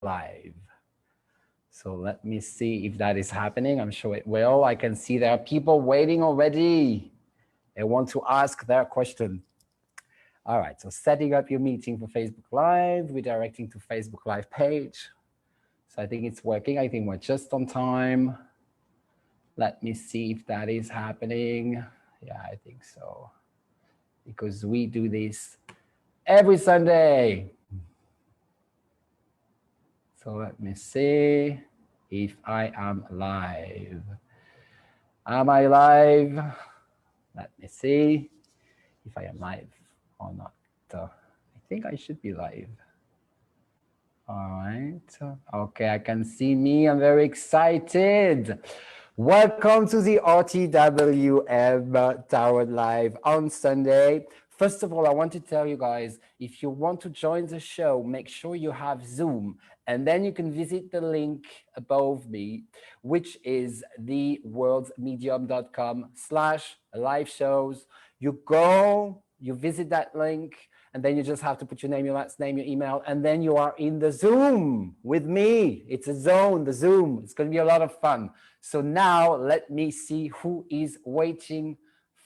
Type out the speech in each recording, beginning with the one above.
live. So let me see if that is happening. I'm sure it will. I can see there are people waiting already. They want to ask their question. All right, so setting up your meeting for Facebook Live, redirecting to Facebook Live page. So I think it's working. I think we're just on time. Let me see if that is happening. Yeah, I think so. Because we do this every Sunday. So let me see if I am live. Am I live? Let me see if I am live or not. I think I should be live. All right. Okay, I can see me. I'm very excited. Welcome to the RTWM Tower Live on Sunday. First of all, I want to tell you guys, if you want to join the show, make sure you have Zoom. And then you can visit the link above me, which is theworldsmedium.com/live shows. You go, you visit that link, and then you just have to put your name, your last name, your email, and then you are in the Zoom with me. It's a zone, the Zoom. It's going to be a lot of fun. So now let me see who is waiting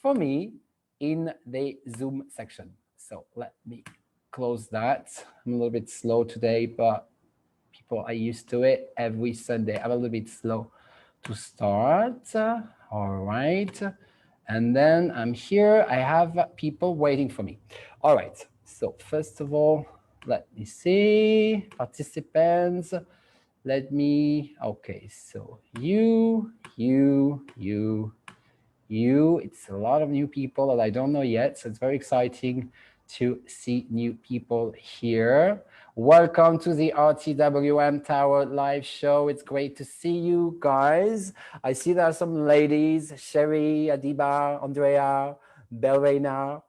for me in the Zoom section. So let me close that. I'm a little bit slow today, but people are used to it. Every Sunday, I'm a little bit slow to start. All right. And then I'm here. I have people waiting for me. All right. So first of all, let me see participants. Let me, okay, so you, it's a lot of new people that I don't know yet. So it's very exciting to see new people here. Welcome to the RTWM Tower live show. It's great to see you guys. I see there are some ladies, Sherry, Adiba, Andrea, Belrena.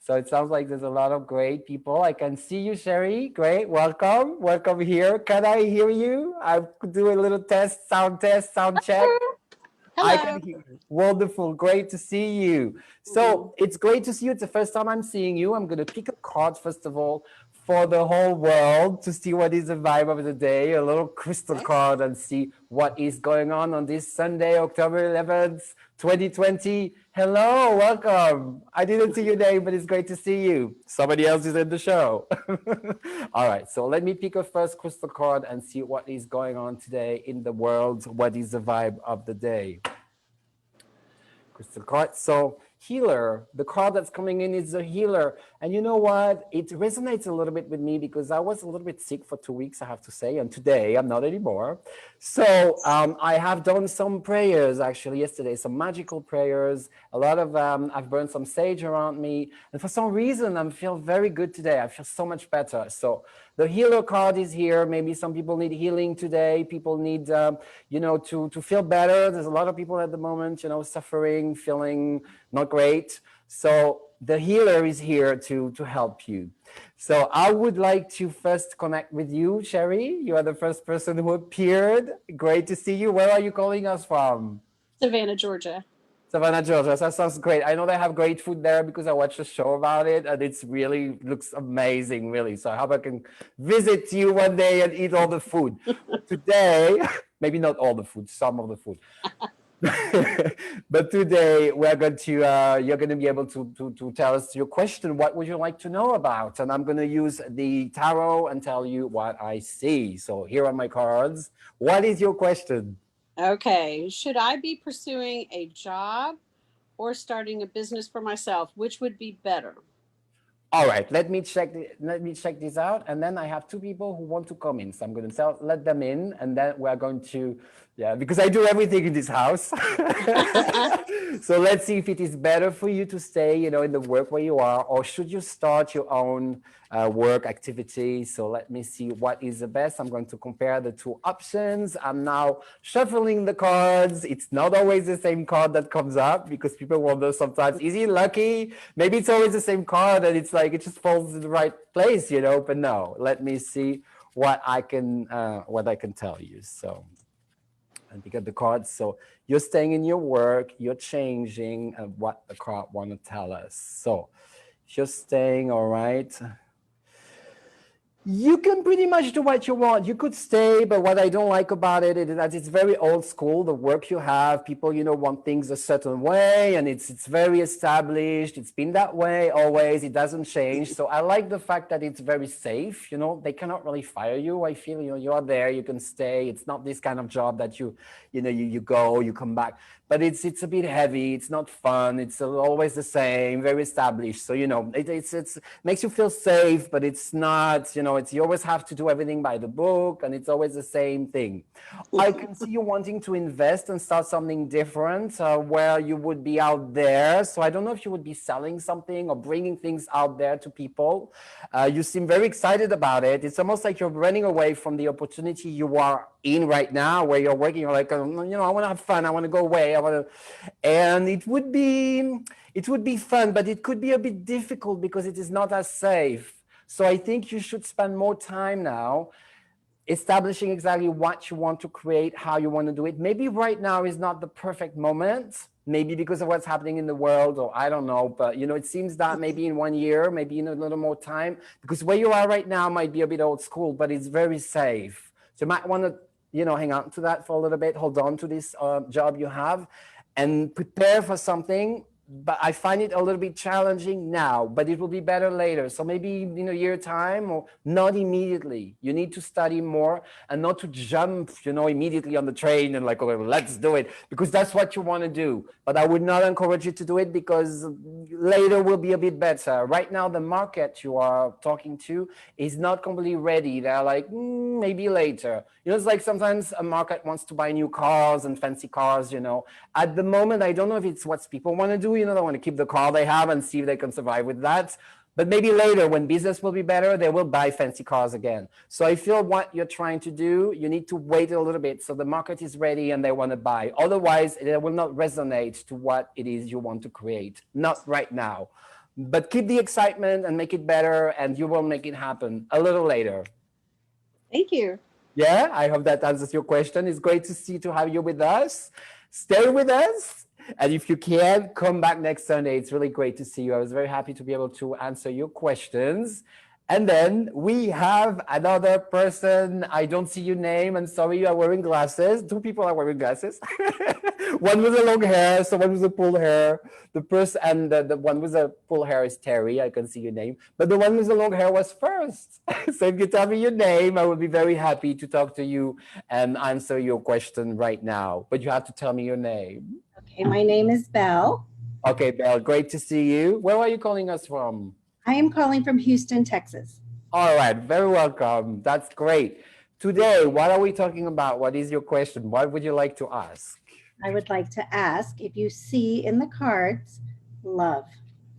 So it sounds like there's a lot of great people. I can see you, Sherry. Great. Welcome. Welcome here. Can I hear you? I could do a little test, sound check. Hello. I can hear you. Wonderful. Great to see you. So it's great to see you. It's the first time I'm seeing you. I'm going to pick a card, first of all, for the whole world to see what is the vibe of the day, a little crystal card, and see what is going on this Sunday, October 11th, 2020. Hello, welcome. I didn't see your name, but it's great to see you. Somebody else is in the show. All right, so let me pick a first crystal card and see what is going on today in the world. What is the vibe of the day? Crystal card. So healer, the card that's coming in is a healer. And you know what? It resonates a little bit with me because I was a little bit sick for 2 weeks, I have to say. And today I'm not anymore. So I have done some prayers actually yesterday, some magical prayers. A lot of, I've burned some sage around me. And for some reason, I feel very good today. I feel so much better. So the healer card is here. Maybe some people need healing today. People need, you know, to feel better. There's a lot of people at the moment, you know, suffering, feeling not great. So the healer is here to help you. So I would like to first connect with you, Sherry. You are the first person who appeared. Great to see you. Where are you calling us from? Savannah, Georgia. Savannah, Georgia. That sounds great. I know they have great food there because I watched a show about it and it's really looks amazing, really. So I hope I can visit you one day and eat all the food. Today, maybe not all the food, some of the food. But today we're going to, you're going to be able to tell us your question. What would you like to know about? And I'm going to use the tarot and tell you what I see. So here are my cards. What is your question? Okay. Should I be pursuing a job or starting a business for myself? Which would be better? All right, let me check this out, and then I have two people who want to come in, so I'm going to let them in, and then we're going to, yeah, because I do everything in this house. So let's see if it is better for you to stay, you know, in the work where you are, or should you start your own work activity. So let me see what is the best. I'm going to compare the two options. I'm now shuffling the cards. It's not always the same card that comes up because people wonder sometimes, is he lucky? Maybe it's always the same card and it's like it just falls in the right place, you know, but no, let me see what I can tell you. So and pick up the cards. So you're staying in your work, you're changing what the card want to tell us. So if you're staying, all right, You can pretty much do what you want. You could stay, but what I don't like about it is that it's very old school. The work you have, people, want things a certain way, and it's very established. It's been that way always. It doesn't change. So I like the fact that it's very safe. They cannot really fire you. I feel, you are there, you can stay. It's not this kind of job that you go, you come back. But it's a bit heavy. It's not fun. It's always the same, very established. So it's makes you feel safe, but it's not. You always have to do everything by the book, and it's always the same thing. I can see you wanting to invest and start something different, where you would be out there. So I don't know if you would be selling something or bringing things out there to people. You seem very excited about it. It's almost like you're running away from the opportunity you are in right now, where you're working. You're like, I want to have fun. I want to go away. And it would be fun, but it could be a bit difficult because it is not as safe. So I think you should spend more time now establishing exactly what you want to create, how you want to do it. Maybe right now is not the perfect moment, maybe because of what's happening in the world, or I don't know, but it seems that maybe in 1 year, maybe in a little more time, because where you are right now might be a bit old school, but it's very safe. So you might want to, hang on to that for a little bit, hold on to this job you have, and prepare for something. But I find it a little bit challenging now, but it will be better later. So maybe in a year time, or not immediately. You need to study more and not to jump, immediately on the train and like, oh, let's do it, because that's what you want to do. But I would not encourage you to do it, because later will be a bit better. Right now, the market you are talking to is not completely ready. They're like, maybe later. It's like sometimes a market wants to buy new cars and fancy cars, At the moment, I don't know if it's what people want to do. They want to keep the car they have and see if they can survive with that. But maybe later, when business will be better, they will buy fancy cars again. So I feel what you're trying to do, you need to wait a little bit so the market is ready and they want to buy. Otherwise, it will not resonate to what it is you want to create. Not right now. But keep the excitement and make it better, and you will make it happen a little later. Thank you. Yeah, I hope that answers your question. It's great to have you with us. Stay with us. And if you can, come back next Sunday. It's really great to see you. I was very happy to be able to answer your questions. And then we have another person. I don't see your name. I'm sorry, you are wearing glasses. Two people are wearing glasses. One with a long hair, someone with a full hair. The person, and the one with a full hair is Terry. I can see your name. But the one with the long hair was first. So if you tell me your name, I will be very happy to talk to you and answer your question right now. But you have to tell me your name. Okay, my name is Belle. Okay, Belle, great to see you. Where are you calling us from? I am calling from Houston, Texas. All right, very welcome. That's great. Today, what are we talking about? What is your question? What would you like to ask? I would like to ask if you see in the cards love.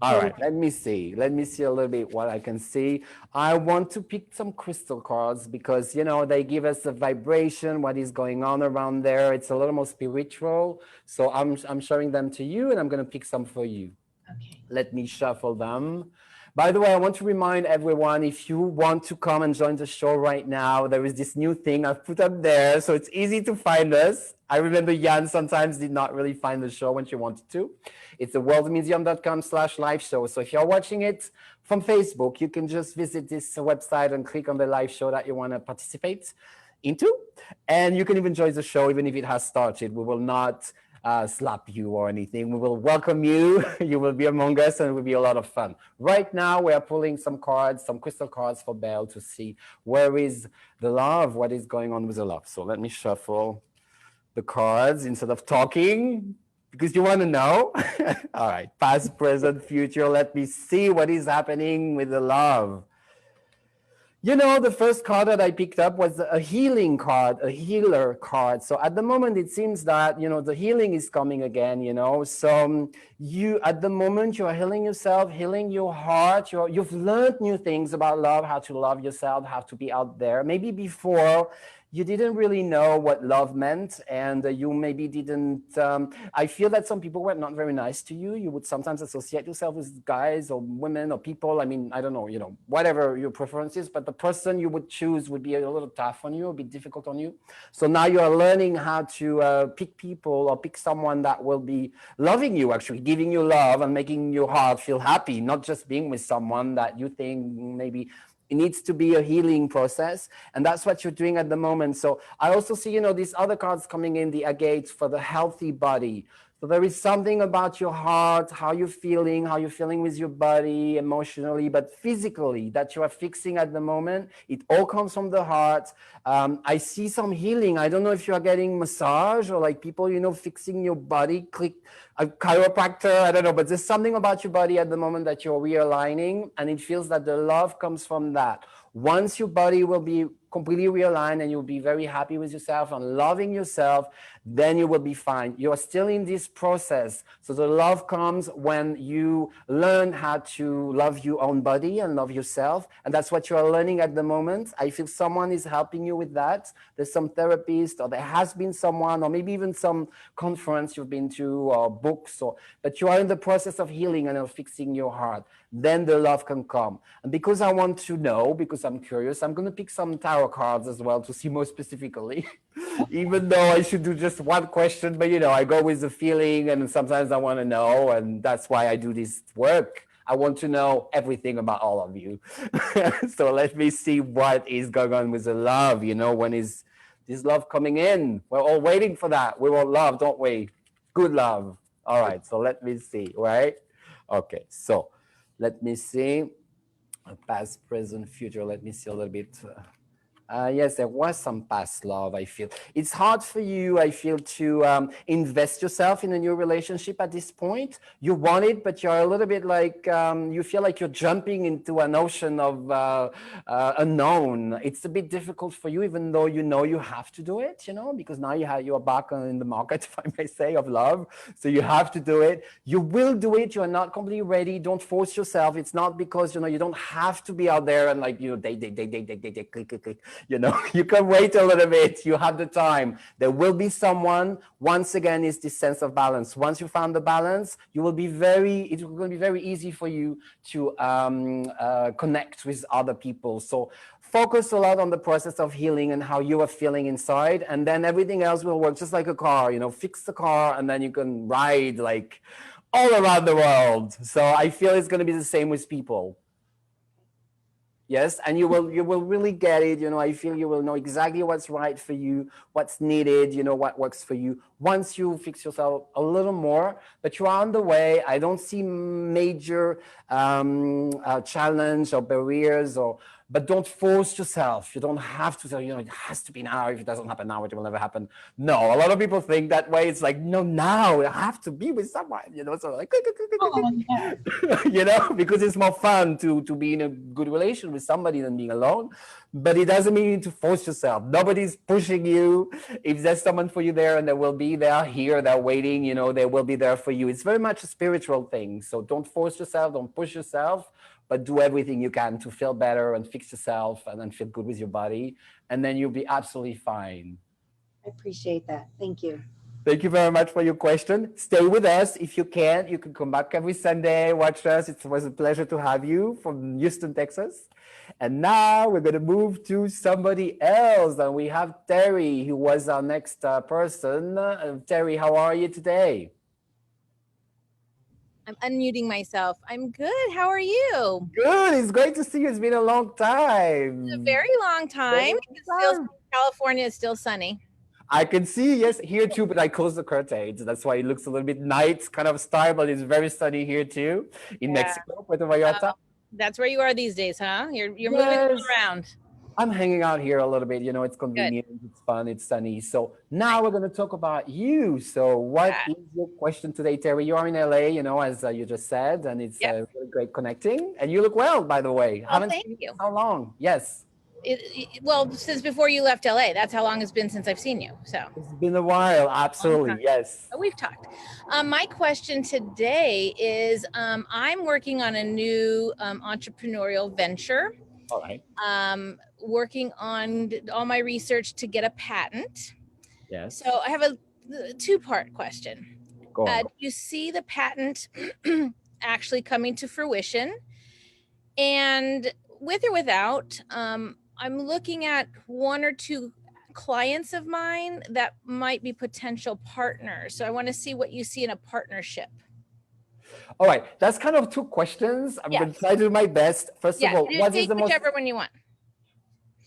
All right, let me see. Let me see a little bit what I can see. I want to pick some crystal cards because, they give us a vibration, what is going on around there. It's a little more spiritual. So I'm showing them to you, and I'm going to pick some for you. Okay. Let me shuffle them. By the way, I want to remind everyone, if you want to come and join the show right now, there is this new thing I've put up there, so it's easy to find us. I remember Jan sometimes did not really find the show when she wanted to. It's the worldmuseum.com/live show. So if you're watching it from Facebook, you can just visit this website and click on the live show that you want to participate into. And you can even join the show even if it has started. We will not slap you or anything. We will welcome you. You will be among us, and it will be a lot of fun. Right now, we are pulling some cards, some crystal cards for Belle to see where is the love, what is going on with the love. So let me shuffle the cards instead of talking, because you want to know. All right, past, present, future. Let me see what is happening with the love. The first card that I picked up was a healing card, a healer card. So at the moment, it seems that, the healing is coming again, So at the moment, you're healing yourself, healing your heart. You've learned new things about love, how to love yourself, how to be out there. Maybe before, you didn't really know what love meant, and you maybe didn't. I feel that some people were not very nice to you. You would sometimes associate yourself with guys or women or people. I mean, I don't know, whatever your preference is, but the person you would choose would be a little tough on you, a bit difficult on you. So now you are learning how to pick people or pick someone that will be loving you, actually giving you love and making your heart feel happy, not just being with someone that you think maybe It needs to be a healing process. And that's what you're doing at the moment. So I also see, you know, these other cards coming in, the agates for the healthy body. So there is something about your heart, how you're feeling with your body emotionally, but physically that you are fixing at the moment. It all comes from the heart. I see some healing. I don't know if you are getting massage or like people, you know, fixing your body, click a chiropractor. I don't know, but there's something about your body at the moment that you're realigning, and it feels that the love comes from that. Once your body will be completely realigned and you'll be very happy with yourself and loving yourself, then you will be fine. You're still in this process. So the love comes when you learn how to love your own body and love yourself. And that's what you are learning at the moment. I feel someone is helping you with that. There's some therapist, or there has been someone, or maybe even some conference you've been to, or books, but you are in the process of healing and of fixing your heart. Then the love can come. And because I want to know, because I'm curious, I'm going to pick some tarot cards as well to see more specifically, even though I should do just one question, but you know, I go with the feeling and sometimes I want to know, and that's why I do this work. I want to know everything about all of you. So let me see what is going on with the love, you know, when is this love coming in? We're all waiting for that. We want love, don't we? Good love. All right, so let me see, right? Okay, so let me see, past, present, future. Let me see a little bit. Yes, there was some past love, I feel. It's hard for you, I feel, to invest yourself in a new relationship at this point. You want it, but you're a little bit like, you feel like you're jumping into an ocean of unknown. It's a bit difficult for you, even though you know you have to do it, you know, because now you're back in the market, if I may say, of love. So you have to do it. You will do it. You're not completely ready. Don't force yourself. It's not because, you know, you don't have to be out there and like, you know, date, click. You know, you can wait a little bit. You have the time. There will be someone. Once again, is this sense of balance. Once you found the balance, it's going to be very easy for you to connect with other people. So focus a lot on the process of healing and how you are feeling inside. And then everything else will work just like a car, you know, fix the car and then you can ride like all around the world. So I feel it's going to be the same with people. Yes, and you will really get it. You know, I feel you will know exactly what's right for you, what's needed, you know, what works for you. Once you fix yourself a little more, but you're on the way. I don't see major challenge or barriers, but don't force yourself. You don't have to say, you know, it has to be now. If it doesn't happen now, it will never happen. No, a lot of people think that way. It's like, no, now I have to be with someone, you know, so like, you know, because it's more fun to be in a good relation with somebody than being alone. But it doesn't mean you need to force yourself. Nobody's pushing you. If there's someone for you there, and they will be there, here, they're waiting, you know, they will be there for you. It's very much a spiritual thing. So don't force yourself, don't push yourself, but do everything you can to feel better and fix yourself and then feel good with your body. And then you'll be absolutely fine. I appreciate that. Thank you. Thank you very much for your question. Stay with us. If you can, you can come back every Sunday, watch us. It was a pleasure to have you from Houston, Texas. And now we're going to move to somebody else. And we have Terry, who was our next person. Terry, how are you today? I'm unmuting myself. I'm good. How are you? Good. It's great to see you. It's been a long time. It's a very long time. California is still sunny. I can see, yes, here too, but I closed the curtains. That's why it looks a little bit night kind of style, but it's very sunny here too in Mexico, Puerto Vallarta. That's where you are these days, huh? You're moving around. I'm hanging out here a little bit. You know, it's convenient, it's fun, it's sunny. So now we're going to talk about you. So what is your question today, Terry? You are in LA, you know, as you just said, and it's really great connecting. And you look well, by the way. Oh, haven't seen you. How long? Yes. Well, since before you left LA, that's how long it's been since I've seen you. So it's been a while. Absolutely. Yes. We've talked. My question today is, I'm working on a new entrepreneurial venture. All right. Working on all my research to get a patent. Yes. So I have a two-part question. Go on. Do you see the patent actually coming to fruition? And with or without, I'm looking at one or two clients of mine that might be potential partners. So I want to see what you see in a partnership. All right, that's kind of two questions. I'm going to Yes. try to do my best. First of Yeah, all, you what is take the most... whichever one you want.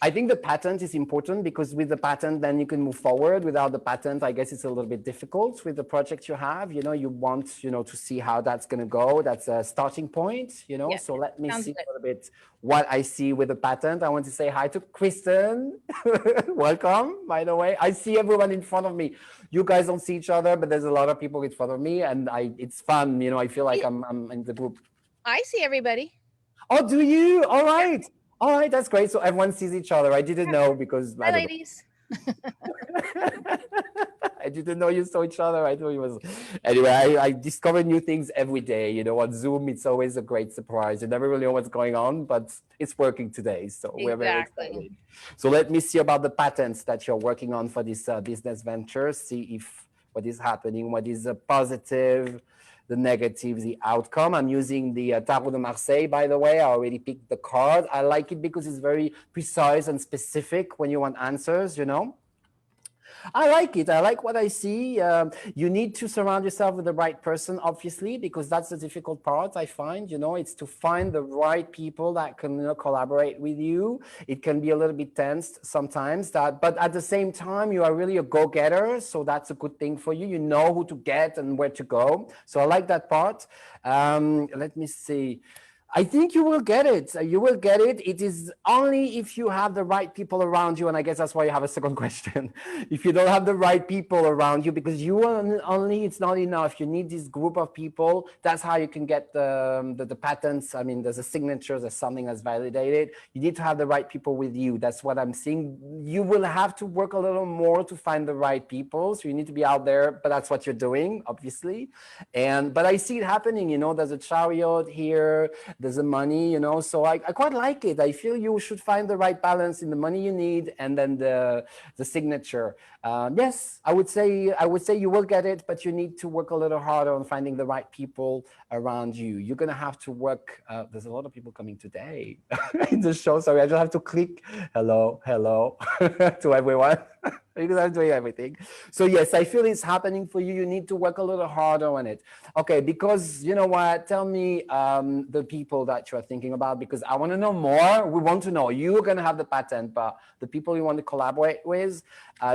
I think the patent is important because with the patent, then you can move forward. Without the patent, I guess it's a little bit difficult with the project you have. You know, you want, you know, to see how that's going to go. That's a starting point, you know. Yes, So let me sounds see good. a little bit what I see with the patent. I want to say hi to Kristen. Welcome, by the way. I see everyone in front of me. You guys don't see each other, but there's a lot of people in front of me, and it's fun. You know, I feel like I'm in the group. I see everybody. Oh, do you? All right. All right, that's great. So everyone sees each other. I didn't know because Hi, ladies. I didn't know you saw each other. I thought it was... Anyway, I discover new things every day. You know, on Zoom, it's always a great surprise. You never really know what's going on, but it's working today. So we're very excited. So let me see about the patents that you're working on for this business venture. See if what is happening, what is positive, the negative, the outcome. I'm using the Tarot de Marseille, by the way. I already picked the card. I like it because it's very precise and specific when you want answers, you know. I like it. I like what I see. You need to surround yourself with the right person, obviously, because that's the difficult part, I find. You know, it's to find the right people that can, you know, collaborate with you. It can be a little bit tense sometimes, but at the same time, you are really a go-getter. So that's a good thing for you. You know who to get and where to go. So I like that part. Let me see. I think you will get it. You will get it. It is only if you have the right people around you. And I guess that's why you have a second question. If you don't have the right people around you, because you only, it's not enough. You need this group of people. That's how you can get the patents. I mean, there's a signature, there's something that's validated. You need to have the right people with you. That's what I'm seeing. You will have to work a little more to find the right people. So you need to be out there, but that's what you're doing, obviously. But I see it happening, you know, there's a chariot here. There's the money, you know, so I quite like it. I feel you should find the right balance in the money you need and then the signature. Yes, I would say you will get it, but you need to work a little harder on finding the right people around you. You're gonna have to work. There's a lot of people coming today in the show. Sorry, I just have to click hello to everyone. Because I'm doing everything. So yes, I feel it's happening for you. You need to work a little harder on it. Okay, because you know what? Tell me the people that you're thinking about, because I want to know more. We want to know. You're going to have the patent, but the people you want to collaborate with,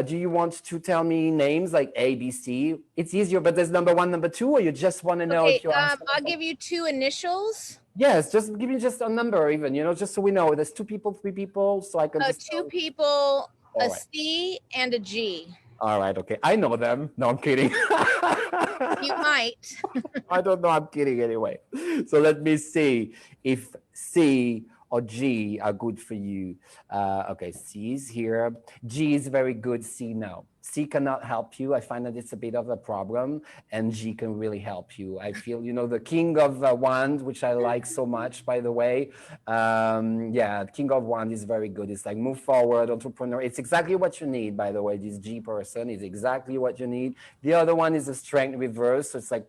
do you want to tell me names like A, B, C? It's easier, but there's number one, number two, or you just want to know if you're... I'll give you two initials. Yes, just give me just a number even, you know, just so we know. There's two people, three people, so I can just... Two people, a C and a G. All right, okay. I know them. No, I'm kidding. You might. I don't know. I'm kidding anyway. So let me see if C or G are good for you. Okay, C is here. G is very good. C, no. C cannot help you. I find that it's a bit of a problem, and G can really help you. I feel, you know, the King of Wands, which I like so much, by the way. Yeah, King of Wands is very good. It's like move forward, entrepreneur. It's exactly what you need, by the way. This G person is exactly what you need. The other one is the Strength reverse. So it's like,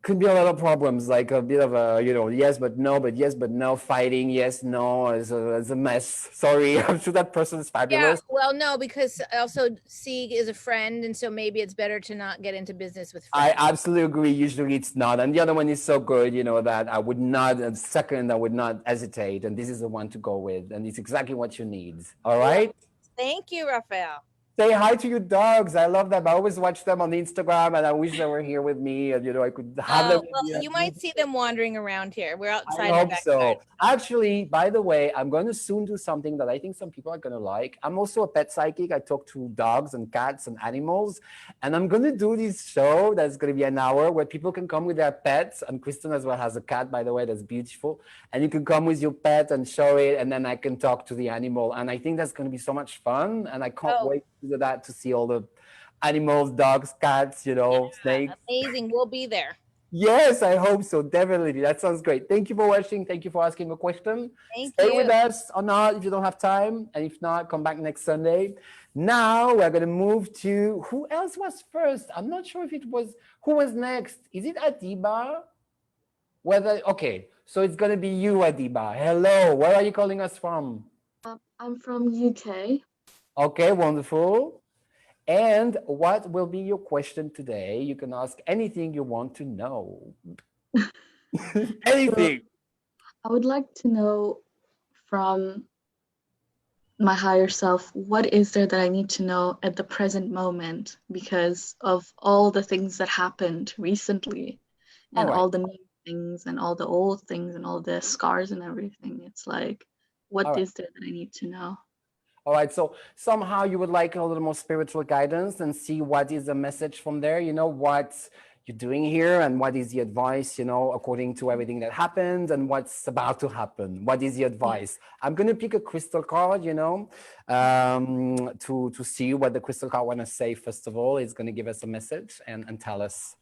could be a lot of problems, like a bit of a, you know, yes, but no, fighting, yes, no, it's a mess. Sorry, I'm sure that person is fabulous. Yeah, well, no, because also C is a friend, and so maybe it's better to not get into business with friends. I absolutely agree. Usually it's not. And the other one is so good, you know, that I would not, second, I would not hesitate. And this is the one to go with. And it's exactly what you need. All right? Thank you, Raphael. Say hi to your dogs. I love them. I always watch them on Instagram, and I wish they were here with me. And you know, I could have them. Well, you might see them wandering around here. We're outside. I hope so. Actually, by the way, I'm going to soon do something that I think some people are going to like. I'm also a pet psychic. I talk to dogs and cats and animals, and I'm going to do this show that's going to be an hour where people can come with their pets. And Kristen as well has a cat, by the way, that's beautiful. And you can come with your pet and show it, and then I can talk to the animal. And I think that's going to be so much fun. And I can't wait to do that, to see all the animals, dogs, cats, you know, snakes. Amazing. We'll be there. Yes, I hope so. Definitely. That sounds great. Thank you for watching. Thank you for asking a question. Stay with us or not if you don't have time. And if not, come back next Sunday. Now we're going to move to who else was first? I'm not sure if it was, who was next? Is it Adiba? Okay, so it's going to be you, Adiba. Hello. Where are you calling us from? I'm from UK. Okay, wonderful. And what will be your question today? You can ask anything you want to know. So Anything. I would like to know from my higher self, what is there that I need to know at the present moment because of all the things that happened recently All and right. all the new things and all the old things and all the scars and everything. It's like, All what right. is there that I need to know? All right, so somehow you would like a little more spiritual guidance and see what is the message from there, you know, what you're doing here and what is the advice, you know, according to everything that happened and what's about to happen. What is the advice? I'm going to pick a crystal card, you know, to see what the crystal card want to say. First of all, it's going to give us a message and tell us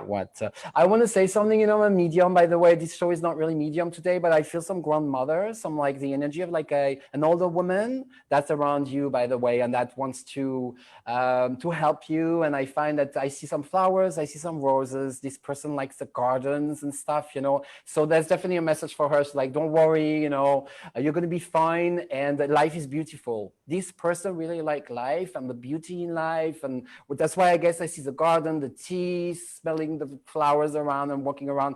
what I want to say something, you know, a medium, by the way. This show is not really medium today, but I feel some grandmother, some like the energy of like an older woman that's around you, by the way, and that wants to help you. And I find that I see some flowers, I see some roses. This person likes the gardens and stuff, you know, so there's definitely a message for her. So like, don't worry, you know, you're going to be fine, and life is beautiful. This person really like life and the beauty in life, and that's why I guess I see the garden, the tea, smelling the flowers around and walking around.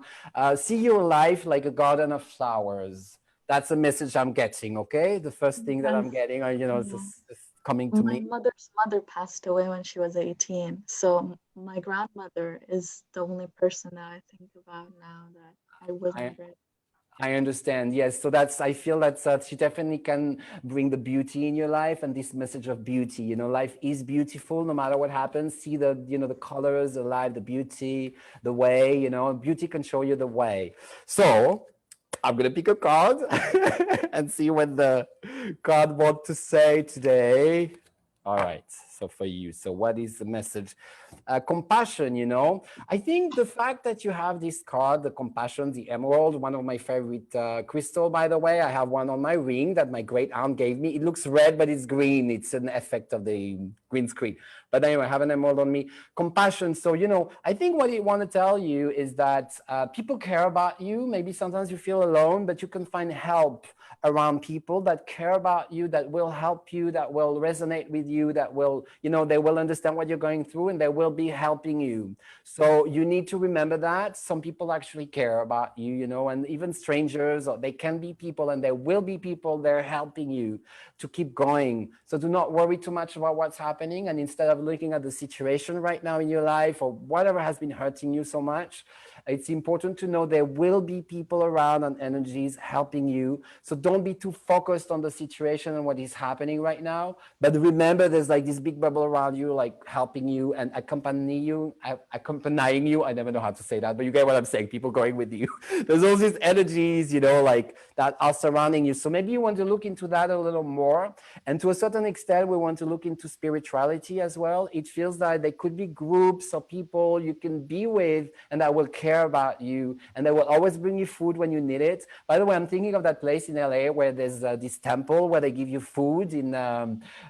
See your life like a garden of flowers. That's a message I'm getting, okay? The first thing that I'm Yes. getting, you know, Yeah. is coming to My me. mother's mother passed away when she was 18. So my grandmother is the only person that I think about now that I I, wasn't ready. I understand. Yes. So that's, I feel that she definitely can bring the beauty in your life and this message of beauty. You know, life is beautiful no matter what happens. See the, you know, the colors, the light, the beauty, the way, you know, beauty can show you the way. So I'm going to pick a card and see what the card wants to say today. All right. So for you, so what is the message? Compassion, you know. I think the fact that you have this card, the compassion, the emerald, one of my favorite crystal, by the way. I have one on my ring that my great aunt gave me. It looks red, but it's green. It's an effect of the green screen. But anyway, I have an emerald on me. Compassion. So, you know, I think what I want to tell you is that people care about you. Maybe sometimes you feel alone, but you can find help around people that care about you, that will help you, that will resonate with you, that will, you know, they will understand what you're going through and they will be helping you. So you need to remember that some people actually care about you, you know, and even strangers, or they can be people and there will be people there helping you to keep going. So do not worry too much about what's happening. And instead of looking at the situation right now in your life or whatever has been hurting you so much, it's important to know there will be people around and energies helping you. So don't be too focused on the situation and what is happening right now. But remember, there's like this big bubble around you, like helping you and accompanying you. I never know how to say that, but you get what I'm saying. People going with you. There's all these energies, you know, like that are surrounding you. So maybe you want to look into that a little more. And to a certain extent, we want to look into spirituality as well. It feels that there could be groups of people you can be with and that will care about you and they will always bring you food when you need it. By the way, I'm thinking of that place in LA where there's this temple where they give you food in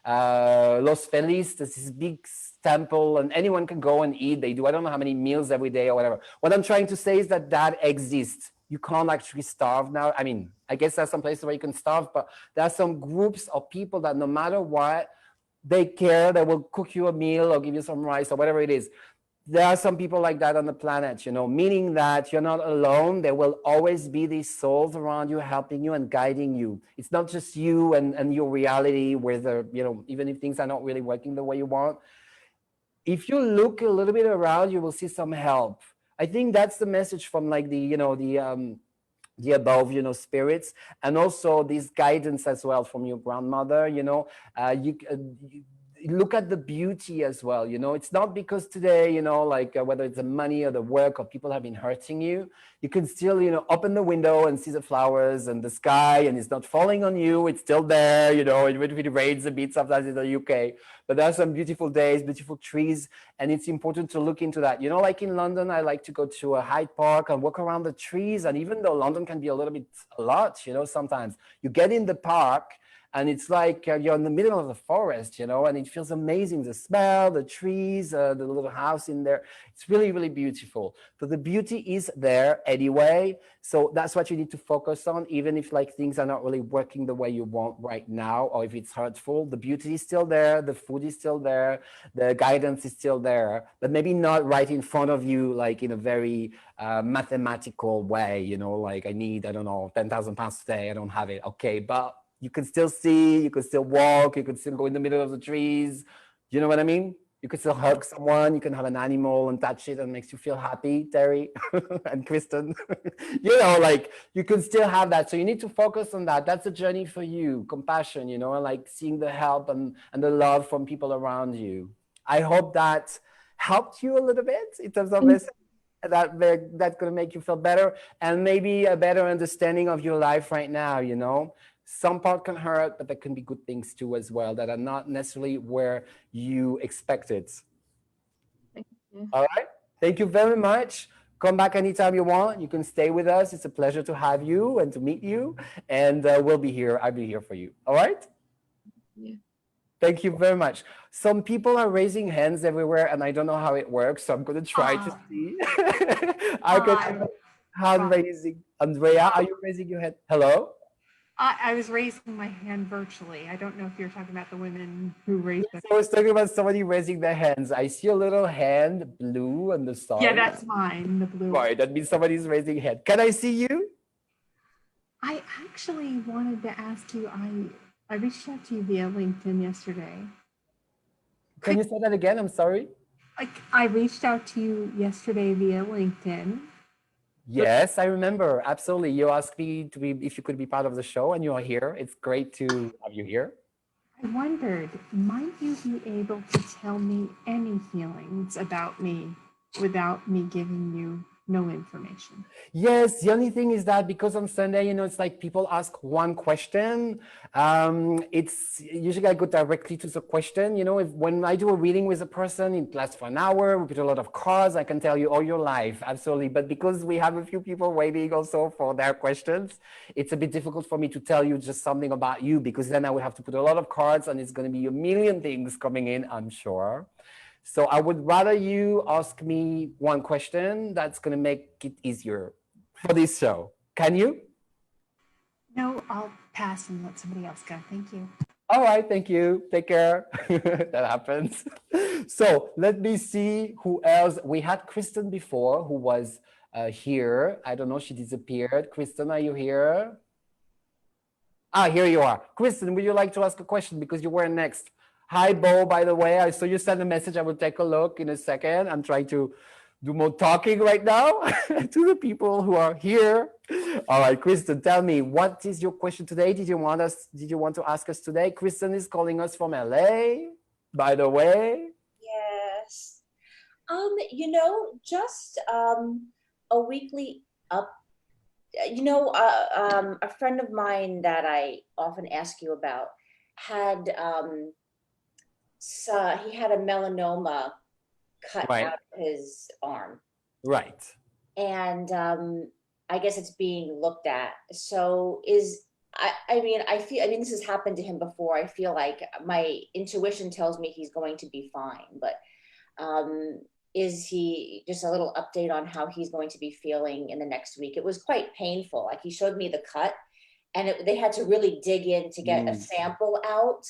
Los Feliz. There's this big temple and anyone can go and eat. They do, I don't know how many meals every day or whatever. What I'm trying to say is that that exists. You can't actually starve now. I mean, I guess there's some places where you can starve, but there are some groups of people that no matter what, they care. They will cook you a meal or give you some rice or whatever it is. There are some people like that on the planet, you know, meaning that you're not alone. There will always be these souls around you helping you and guiding you. It's not just you and your reality, whether, you know, even if things are not really working the way you want. If you look a little bit around, you will see some help. I think that's the message from like the, you know, the above, you know, spirits, and also this guidance as well from your grandmother, you know. You look at the beauty as well, you know. It's not because today, you know, like whether it's the money or the work or people have been hurting you, you can still, you know, open the window and see the flowers and the sky and it's not falling on you. It's still there, you know, even if it rains a bit sometimes in the UK, but there are some beautiful days, beautiful trees, and it's important to look into that. You know, like in London, I like to go to a Hyde Park and walk around the trees. And even though London can be a lot, you know, sometimes you get in the park and it's like you're in the middle of the forest, you know, and it feels amazing. The smell, the trees, the little house in there. It's really, really beautiful. So the beauty is there anyway. So that's what you need to focus on, even if like things are not really working the way you want right now, or if it's hurtful, the beauty is still there, the food is still there, the guidance is still there, but maybe not right in front of you, like in a very mathematical way, you know, like I need, I don't know, 10,000 pounds today, I don't have it. Okay, but you can still see, you can still walk, you can still go in the middle of the trees. You know what I mean? You can still hug someone, you can have an animal and touch it and makes you feel happy, Terry and Kristen. You know, like you can still have that. So you need to focus on that. That's a journey for you, compassion, you know, and like seeing the help and the love from people around you. I hope that helped you a little bit in terms of this. That's going to make you feel better and maybe a better understanding of your life right now, you know. Some part can hurt, but there can be good things too as well that are not necessarily where you expected. Thank you. All right. Thank you very much. Come back anytime you want. You can stay with us. It's a pleasure to have you and to meet you. And we'll be here. I'll be here for you. All right. Yeah. Thank you very much. Some people are raising hands everywhere, and I don't know how it works. So I'm going to try to see. I can hand raising. Andrea, are you raising your hand? Hello? I was raising my hand virtually. I don't know if you're talking about the women who raised Yes, their I was talking about somebody raising their hands. I see a little hand blue on the side. Yeah, that's mine, the blue. Right, that means somebody's raising hand. Can I see you? I actually wanted to ask you, I reached out to you via LinkedIn yesterday. Can you say that again? I'm sorry. I reached out to you yesterday via LinkedIn. Yes, I remember. Absolutely. You asked me to be if you could be part of the show, and you are here. It's great to have you here. I wondered, might you be able to tell me any feelings about me without me giving you no information? Yes, the only thing is that because on Sunday, you know, it's like people ask one question. It's usually I go directly to the question. You know, when I do a reading with a person, it lasts for an hour. We put a lot of cards. I can tell you all your life, absolutely. But because we have a few people waiting also for their questions, it's a bit difficult for me to tell you just something about you, because then I would have to put a lot of cards, and it's going to be a million things coming in, I'm sure. So I would rather you ask me one question that's going to make it easier for this show. Can you? No, I'll pass and let somebody else go. Thank you. All right, thank you. Take care. That happens. So let me see who else. We had Kristen before, who was here. I don't know, she disappeared. Kristen, are you here? Ah, here you are. Kristen, would you like to ask a question because you were next? Hi, Bo, by the way. I saw you send a message. I will take a look in a second. I'm trying to do more talking right now to the people who are here. All right, Kristen, tell me, what is your question today? Did you want to ask us today? Kristen is calling us from LA, by the way. Yes. You know, just a weekly up. You know, a friend of mine that I often ask you about had so he had a melanoma cut Right. out of his arm, Right. and I guess it's being looked at. So I mean, I mean, this has happened to him before. I feel like my intuition tells me he's going to be fine, but is he, just a little update on how he's going to be feeling in the next week? It was quite painful. Like, he showed me the cut, and they had to really dig in to get a sample out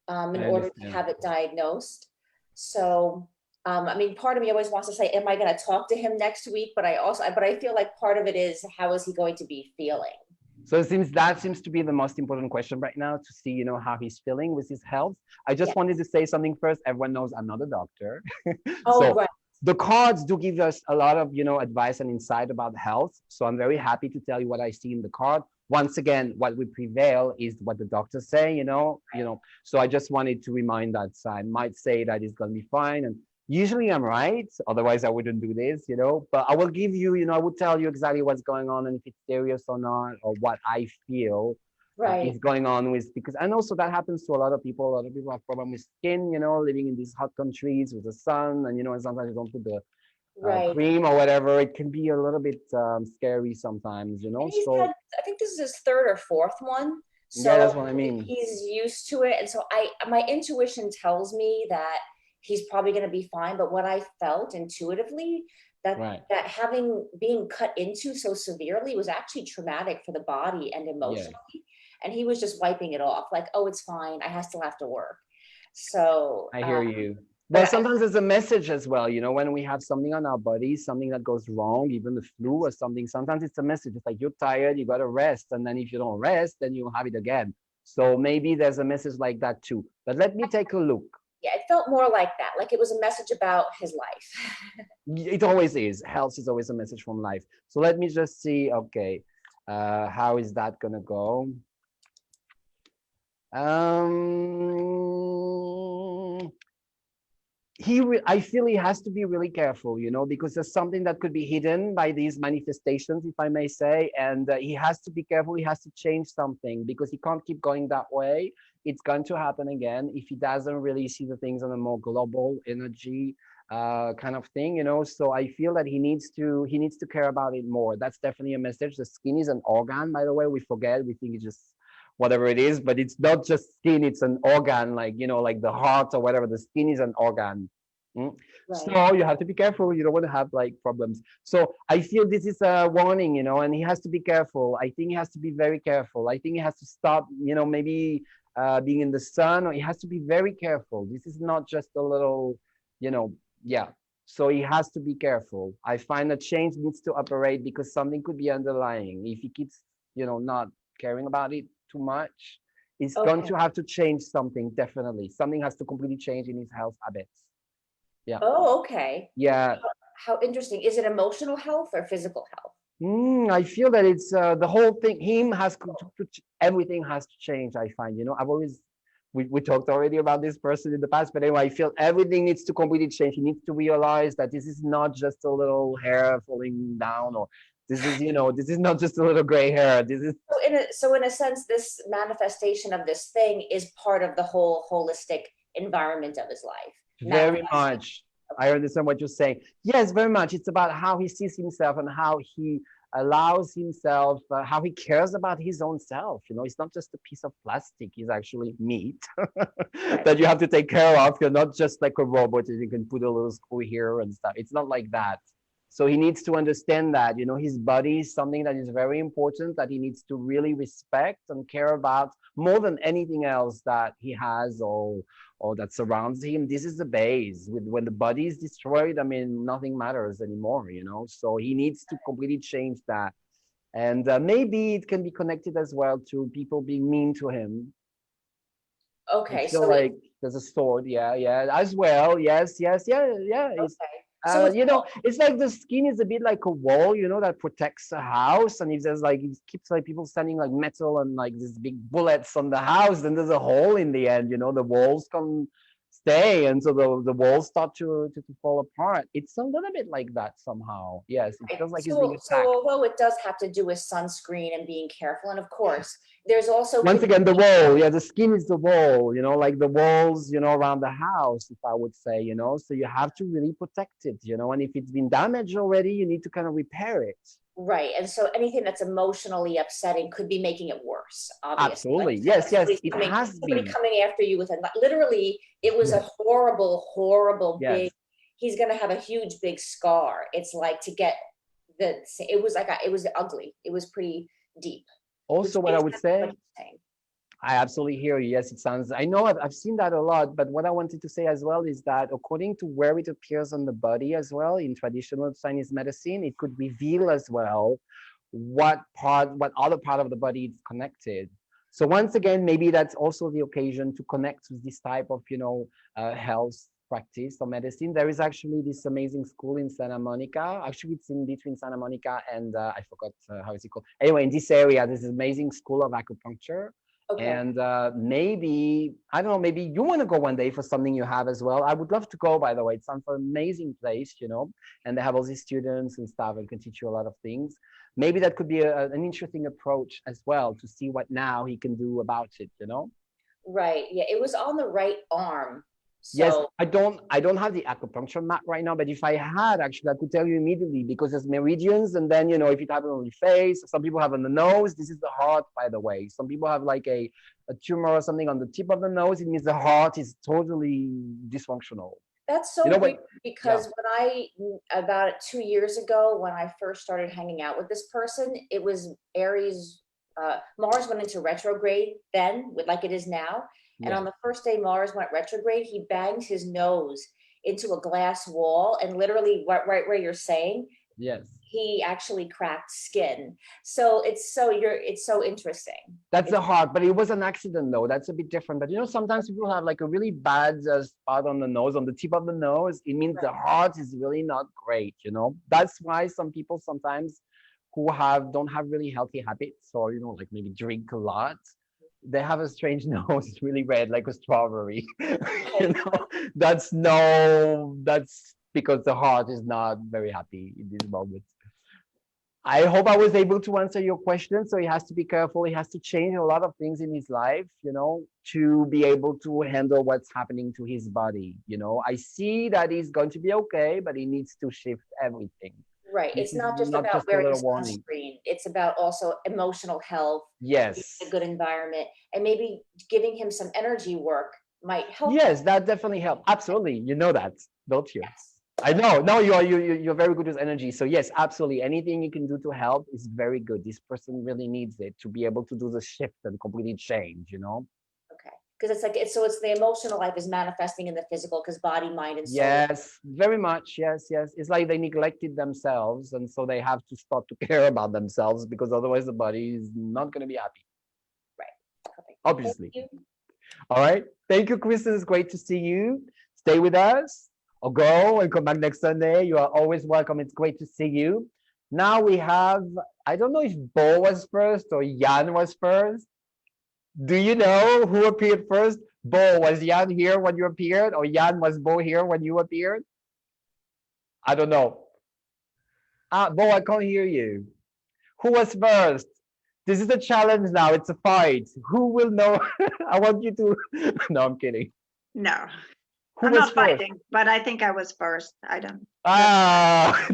in order to have it diagnosed. So, I mean, part of me always wants to say, am I going to talk to him next week? But I feel like part of it is, how is he going to be feeling? So that seems to be the most important question right now, to see, you know, how he's feeling with his health. I just wanted to say something first. Everyone knows I'm not a doctor. Oh, so right. the cards do give us a lot of, you know, advice and insight about health. So I'm very happy to tell you what I see in the card. Once again, what we prevail is what the doctors say, you know. So I just wanted to remind that I might say that it's going to be fine. And usually I'm right. Otherwise, I wouldn't do this, you know. But I will give you, you know, I would tell you exactly what's going on and if it's serious or not, or what I feel is going on with, because, and also that happens to a lot of people. A lot of people have problem with skin, you know, living in these hot countries with the sun, and, you know, and sometimes you don't put the cream or whatever. It can be a little bit scary sometimes, you know. So I think this is his third or fourth one. Yeah, that's So what I mean. he's used to it. And so my intuition tells me that he's probably going to be fine. But what I felt intuitively, Right. that being cut into so severely was actually traumatic for the body and Yes. emotionally. And he was just wiping it off like, oh, it's fine. I still have to work. So, I hear you. but Well, sometimes there's a message as well, you know, when we have something on our body, something that goes wrong, even the flu or something, sometimes it's a message. It's like you're tired, you got to rest. And then if you don't rest, then you'll have it again. So maybe there's a message like that too. But let me take a look. yeah, it felt more like that. Like it was a message about his life. It always is. Health is always a message from life. So let me just see, okay, how is that going to go? I feel he has to be really careful, you know, because there's something that could be hidden by these manifestations, if I may say, and he has to be careful. He has to change something because he can't keep going that way. It's going to happen again if he doesn't really see the things on a more global energy kind of thing, you know. So I feel that he needs to care about it more. That's definitely a message. The skin is an organ, by the way. We forget. We think it's just whatever it is, but it's not just skin, it's an organ, like, you know, like the heart or whatever. The skin is an organ. Right. So you have to be careful. You don't want to have like problems. So I feel this is a warning, you know, and he has to be careful. I think he has to be very careful. I think he has to stop, you know, maybe being in the sun, or he has to be very careful. This is not just a little, you know, yeah. So he has to be careful. I find that change needs to operate because something could be underlying. If he keeps, you know, not caring about it too much, he's going to have to change something. Definitely something has to completely change in his health habits. Yeah. Oh, okay. Yeah. How interesting. Is it emotional health or physical health? I feel that it's the whole thing. Everything has to change. I find, you know, I've always we talked already about this person in the past, but anyway, I feel everything needs to completely change. He needs to realize that this is not just a little hair falling down, or this is, you know, this is not just a little gray hair. This is so in a sense, this manifestation of this thing is part of the whole holistic environment of his life. Very much. I understand what you're saying. Yes, very much. It's about how he sees himself and how he allows himself, how he cares about his own self. You know, it's not just a piece of plastic. It's actually meat that you have to take care of. You're not just like a robot that you can put a little screw here and stuff. It's not like that. So he needs to understand that, you know, his body is something that is very important, that he needs to really respect and care about more than anything else that he has or that surrounds him. This is the base. When the body is destroyed, I mean, nothing matters anymore, you know. So he needs to completely change that. And maybe it can be connected as well to people being mean to him. Okay. I feel like there's a sword. Yeah, as well. Yes. Yeah. It's, you know, it's like the skin is a bit like a wall, you know, that protects a house. And if there's like, it keeps like people standing like metal and like these big bullets on the house, then there's a hole in the end, you know, the walls can stay. And so the walls start to fall apart. It's a little bit like that somehow. Yes, it feels like he's being attacked. So although it does have to do with sunscreen and being careful, and of course, there's also once again the wall. Yeah, the skin is the wall, you know, like the walls, you know, around the house, if I would say, you know. So you have to really protect it, you know, and if it's been damaged already, you need to kind of repair it. Right. And so anything that's emotionally upsetting could be making it worse, obviously. Absolutely. Like, Yes, it has somebody been. coming after you with literally, it was a horrible big, he's going to have a huge, big scar. It's like to get it was ugly. It was pretty deep. Also, what I would say, I absolutely hear you. Yes, it sounds, I know I've seen that a lot, but what I wanted to say as well is that according to where it appears on the body as well, in traditional Chinese medicine, it could reveal as well what other part of the body it's connected. So once again, maybe that's also the occasion to connect with this type of, you know, health practice or medicine. There is actually this amazing school in Santa Monica. Actually, it's in between Santa Monica and I forgot how is it called. Anyway, in this area, there's an amazing school of acupuncture. And maybe, I don't know, maybe you want to go one day for something you have as well. I would love to go, by the way. It sounds an amazing place, you know, and they have all these students and stuff and can teach you a lot of things. Maybe that could be an interesting approach as well to see what now he can do about it, you know? Right. Yeah, it was on the right arm. Yes, So I don't have the acupuncture mat right now, but if I had, actually, I could tell you immediately because there's meridians, and then if it happens on the face, some people have on the nose. This is the heart, by the way. Some people have like a tumor or something on the tip of the nose. It means the heart is totally dysfunctional. that's so You know weird what? because about 2 years ago, when I first started hanging out with this person, it was Aries. Mars went into retrograde then, like it is now. And Yeah. on the first day Mars went retrograde, he banged his nose into a glass wall, and literally right where you're saying, Yes. he actually cracked skin. So it's so interesting. That's the heart, but it was an accident though. That's a bit different. But sometimes people have like a really bad spot on the nose, on the tip of the nose. It means the heart is really not great. That's why some people sometimes who don't have really healthy habits, or like maybe drink a lot, they have a strange nose. It's really red, like a strawberry. That's because the heart is not very happy in this moment. I hope I was able to answer your question. So he has to be careful. He has to change a lot of things in his life, to be able to handle what's happening to his body. I see that he's going to be okay, but he needs to shift everything. Right. This It's is not just not about just a wearing little warning. sunscreen. It's about also emotional health, Yes. a good environment, and maybe giving him some energy work might help. Yes, that definitely helps. Absolutely. You know that, don't you? Yes. I know. No, you're very good with energy. So yes, absolutely. Anything you can do to help is very good. This person really needs it to be able to do the shift and completely change, Okay. Because it's the emotional life is manifesting in the physical, because body, mind, and soul. Yes, very much. Yes, yes. It's like they neglected themselves, and so they have to start to care about themselves, because otherwise the body is not going to be happy. Right. Okay. Obviously. Thank you. All right. Thank you, Kristen. It's great to see you. Stay with us or go and come back next Sunday. You are always welcome. It's great to see you. Now we have, I don't know if Bo was first or Jan was first. Do you know who appeared first? Bo, was Jan here when you appeared, or Jan, was Bo here when you appeared? I don't know. Bo, I can't hear you. Who was first? This is a challenge now. It's a fight. Who will know? I want you to. No, I'm kidding. No, Who I'm was not first? fighting, but I think I was first. I don't.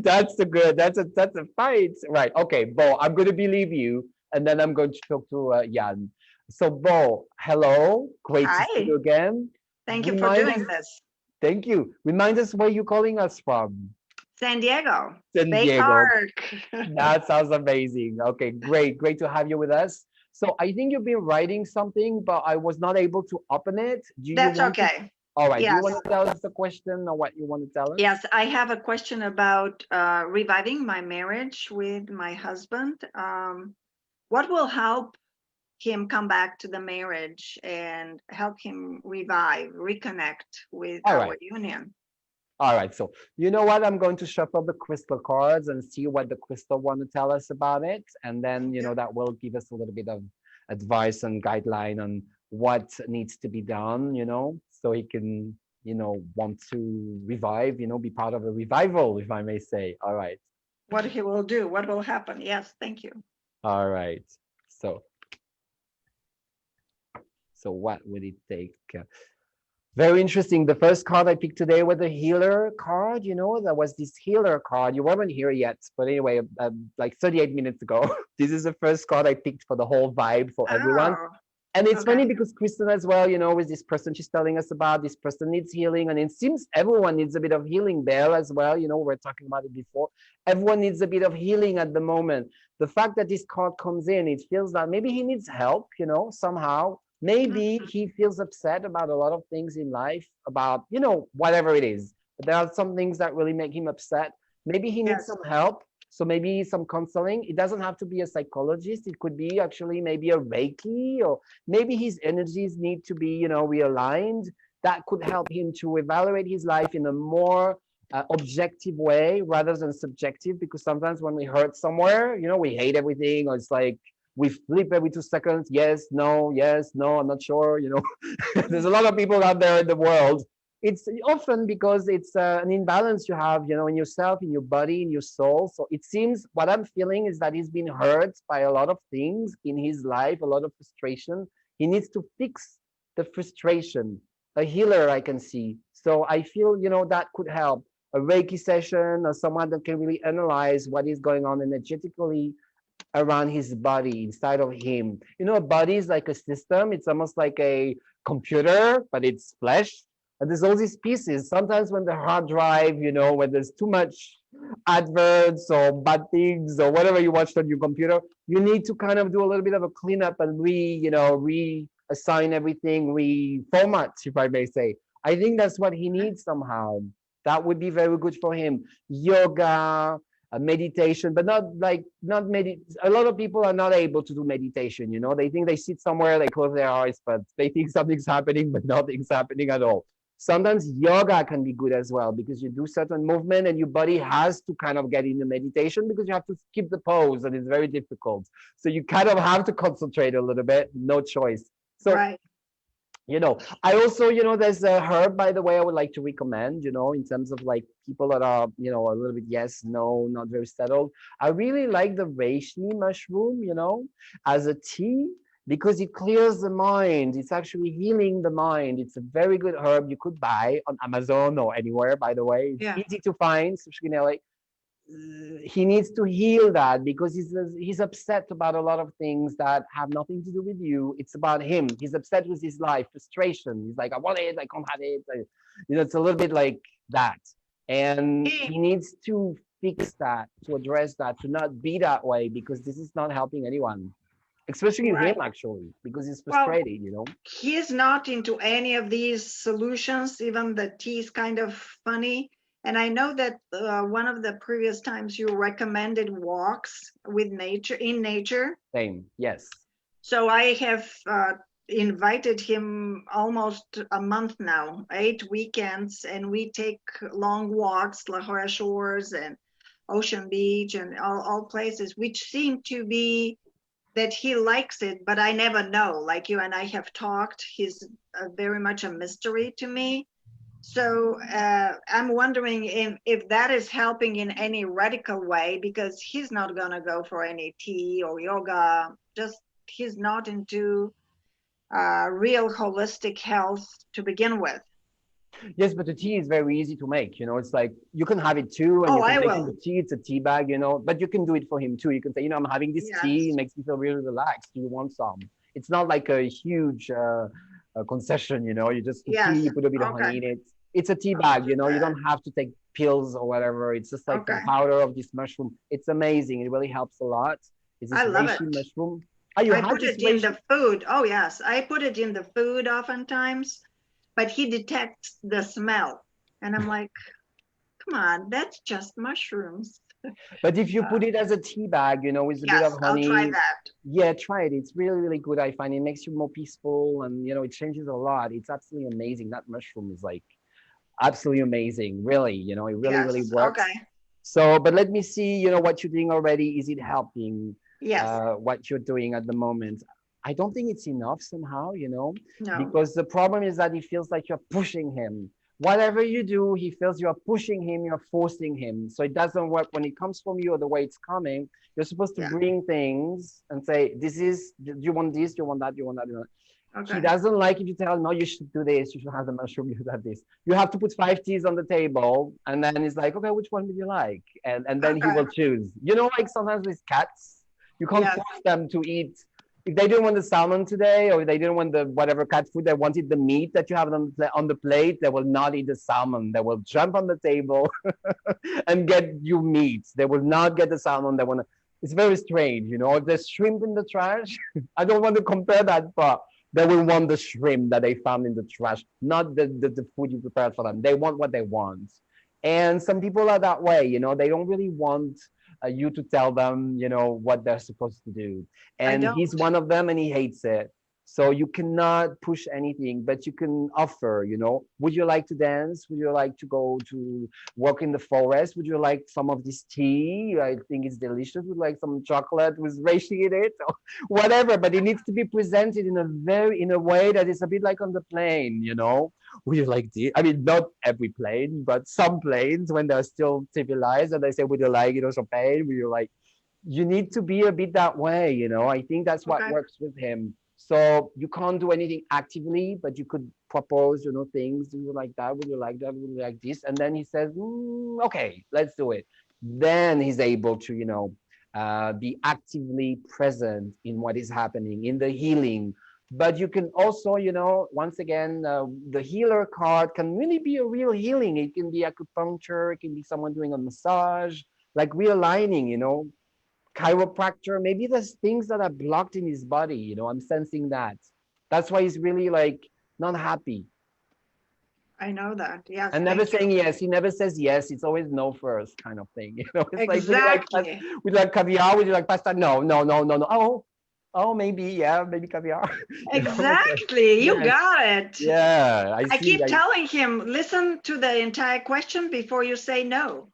That's a good. That's a fight, right? Okay, Bo, I'm going to believe you, and then I'm going to talk to Jan. So, Bo, hello, great to see Hi. you again. Thank you for doing this. Thank you. Remind us where you're calling us from. San Diego. San Bay Diego. Park. That sounds amazing. Okay, great to have you with us. So I think you've been writing something, but I was not able to open it. That's okay. All right. Yes. Do you want to tell us the question or what you want to tell us? Yes, I have a question about reviving my marriage with my husband. What will help him come back to the marriage and help him reconnect with our union? All right. So you know what? I'm going to shuffle the crystal cards and see what the crystal want to tell us about it. And then, that will give us a little bit of advice and guideline on what needs to be done, so he can, want to revive, be part of a revival, if I may say. All right. What he will do, what will happen. Yes, thank you. All right. So what would it take? Very interesting. The first card I picked today was the healer card. There was this healer card. You weren't here yet, but anyway, like 38 minutes ago. This is the first card I picked for the whole vibe for everyone. And it's funny because Kristen as well, with this person she's telling us about, this person needs healing. And it seems everyone needs a bit of healing there as well. We're talking about it before. Everyone needs a bit of healing at the moment. The fact that this card comes in, it feels that maybe he needs help, somehow. Maybe he feels upset about a lot of things in life, about, whatever it is. But there are some things that really make him upset. Maybe he needs some help. So maybe some counseling. It doesn't have to be a psychologist. It could be actually maybe a Reiki, or maybe his energies need to be, realigned. That could help him to evaluate his life in a more objective way rather than subjective. Because sometimes when we hurt somewhere, we hate everything, or it's like we flip every 2 seconds. Yes, no, I'm not sure. There's a lot of people out there in the world. It's often because it's an imbalance you have, in yourself, in your body, in your soul. So it seems what I'm feeling is that he's been hurt by a lot of things in his life, a lot of frustration. He needs to fix the frustration. a healer I can see. So I feel, that could help. A Reiki session or someone that can really analyze what is going on energetically around his body, inside of him. A body is like a system. It's almost like a computer, but it's flesh. And there's all these pieces. Sometimes when the hard drive, when there's too much adverts or bad things or whatever you watched on your computer, you need to kind of do a little bit of a cleanup and reassign everything, reformat, if I may say. I think that's what he needs somehow. That would be very good for him. Yoga, meditation, but not a lot of people are not able to do meditation. They think they sit somewhere, they close their eyes, but they think something's happening, but nothing's happening at all. Sometimes yoga can be good as well, because you do certain movement and your body has to kind of get into meditation, because you have to keep the pose and it's very difficult. So you kind of have to concentrate a little bit, no choice. So Right. I also, there's a herb, by the way, I would like to recommend, in terms of like people that are, a little bit yes, no, not very settled. I really like the reishi mushroom, as a tea, because it clears the mind. It's actually healing the mind. It's a very good herb you could buy on Amazon or anywhere, by the way. It's Yeah. easy to find, especially in LA. He needs to heal that, because he's upset about a lot of things that have nothing to do with you. It's about him. He's upset with his life, frustration. He's like, I want it, I can't have it. It's a little bit like that. And he needs to fix that, to address that, to not be that way, because this is not helping anyone, especially Right. him, actually, because he's Well, frustrated, He's not into any of these solutions. Even the tea is kind of funny. And I know that one of the previous times you recommended walks with nature, in nature. Same, yes. So I have invited him almost a month now, 8 weekends, and we take long walks, La Jolla Shores and Ocean Beach and all places, which seem to be that he likes it, but I never know. Like you and I have talked, he's very much a mystery to me. So I'm wondering if that is helping in any radical way, because he's not gonna go for any tea or yoga. Just he's not into real holistic health to begin with. Yes, but the tea is very easy to make. It's like you can have it too, and Oh, you I can make him will. the tea. It's a tea bag, but you can do it for him too. You can say, I'm having this tea. Yes. It makes me feel really relaxed. Do you want some? It's not like a huge concession. You just put tea, Yes. you put a bit of Okay. honey in it. It's a tea I'll bag. do You that. don't have to take pills or whatever. It's just like Okay. the powder of this mushroom. It's amazing. It really helps a lot. It's this I love reishi it. mushroom. Oh, you I had put this it in reishi? the food. Oh, yes. I put it in the food oftentimes, but he detects the smell. And I'm like, come on, that's just mushrooms. But if you put it as a tea bag, with a bit Yes, of I'll try honey, that. yeah, try it. It's really, really good. I find it makes you more peaceful, and it changes a lot. It's absolutely amazing. That mushroom is like absolutely amazing. Really, it really, really Yes. works. Okay. So, but let me see, what you're doing already. Is it helping Yes. what you're doing at the moment? I don't think it's enough somehow, No. because the problem is that he feels like you're pushing him. Whatever you do, he feels you're pushing him, you're forcing him. So it doesn't work when it comes from you or the way it's coming. You're supposed to Yeah. bring things and say, do you want this? Do you want that? Do you want that? Do you want that? Okay. He doesn't like if you tell him, no, you should do this. You should have the mushroom. You should have this. You have to put 5 teas on the table. And then he's like, okay, which one would you like? And then he Okay. will choose. Like sometimes with cats, you can't Yes. force them to eat. If they didn't want the salmon today, or they didn't want the whatever cat food, they wanted the meat that you have on the plate, they will not eat the salmon. They will jump on the table and get you meat. They will not get the salmon. It's very strange, If there's shrimp in the trash, I don't want to compare that, but they will want the shrimp that they found in the trash, not the food you prepared for them. They want what they want. And some people are that way, they don't really want you to tell them, what they're supposed to do. I And he's don't. one of them and he hates it. So you cannot push anything, but you can offer, would you like to dance? Would you like to go to walk in the forest? Would you like some of this tea? I think it's delicious. Would you like some chocolate with reishi in it? Or whatever, but it needs to be presented in a way that is a bit like on the plane, Would you like this? I mean, not every plane, but some planes when they're still civilized and they say, would you like, champagne? Would you like, you need to be a bit that way, I think that's what Okay. works with him. So you can't do anything actively, but you could propose, things. Do you like that? Would you like that? Would you like this? And then he says, okay, let's do it. Then he's able to, be actively present in what is happening, in the healing. But you can also, once again, the healer card can really be a real healing. It can be acupuncture, it can be someone doing a massage, like realigning, chiropractor. Maybe there's things that are blocked in his body, I'm sensing that. That's why he's really like not happy. I know that. Yes. And never thank you. saying yes. He never says yes. It's always no first kind of thing. It's Exactly. would you like caviar? Would you like pasta? No, no, no, no, no. Oh, maybe, yeah, maybe caviar. Exactly. You Yes. got it. Yeah. I keep telling him, listen to the entire question before you say no.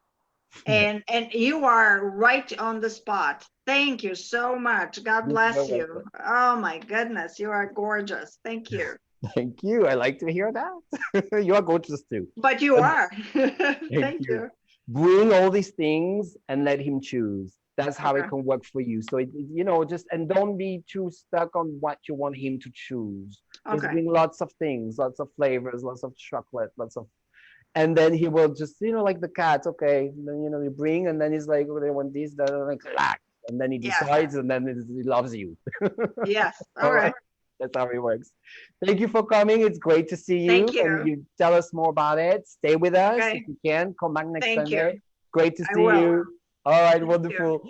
And you are right on the spot. Thank you so much. God bless you. Oh my goodness, you are gorgeous. Thank you. Thank you. I like to hear that. You are gorgeous too. But you are. Thank you. Bring all these things and let him choose. That's how it can work for you. So, and don't be too stuck on what you want him to choose. Just bring lots of things, lots of flavors, lots of chocolate, and then he will just, like the cat, okay, then, you bring, and then he's like, oh, they want this, that, and then he decides, and then he loves you. Yes. All right. That's how it works. Thank you for coming. It's great to see you. Thank you. And you tell us more about it. Stay with us if you can. Come back next Sunday. Great to see you. All right, wonderful.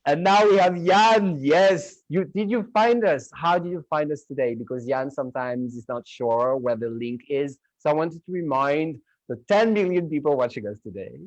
And now we have Jan. Yes. Did you find us? How did you find us today? Because Jan sometimes is not sure where the link is. So I wanted to remind the 10 million people watching us today.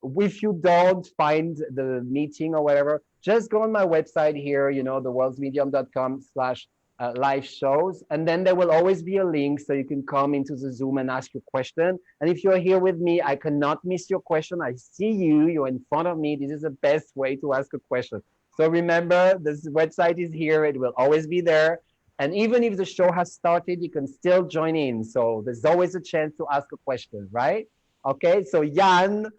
If you don't find the meeting or whatever, just go on my website here, theworldsmedium.com/live shows. And then there will always be a link so you can come into the Zoom and ask your question. And if you're here with me, I cannot miss your question. I see you, you're in front of me. This is the best way to ask a question. So remember, this website is here. It will always be there. And even if the show has started, you can still join in. So there's always a chance to ask a question, right? Okay, so Jan,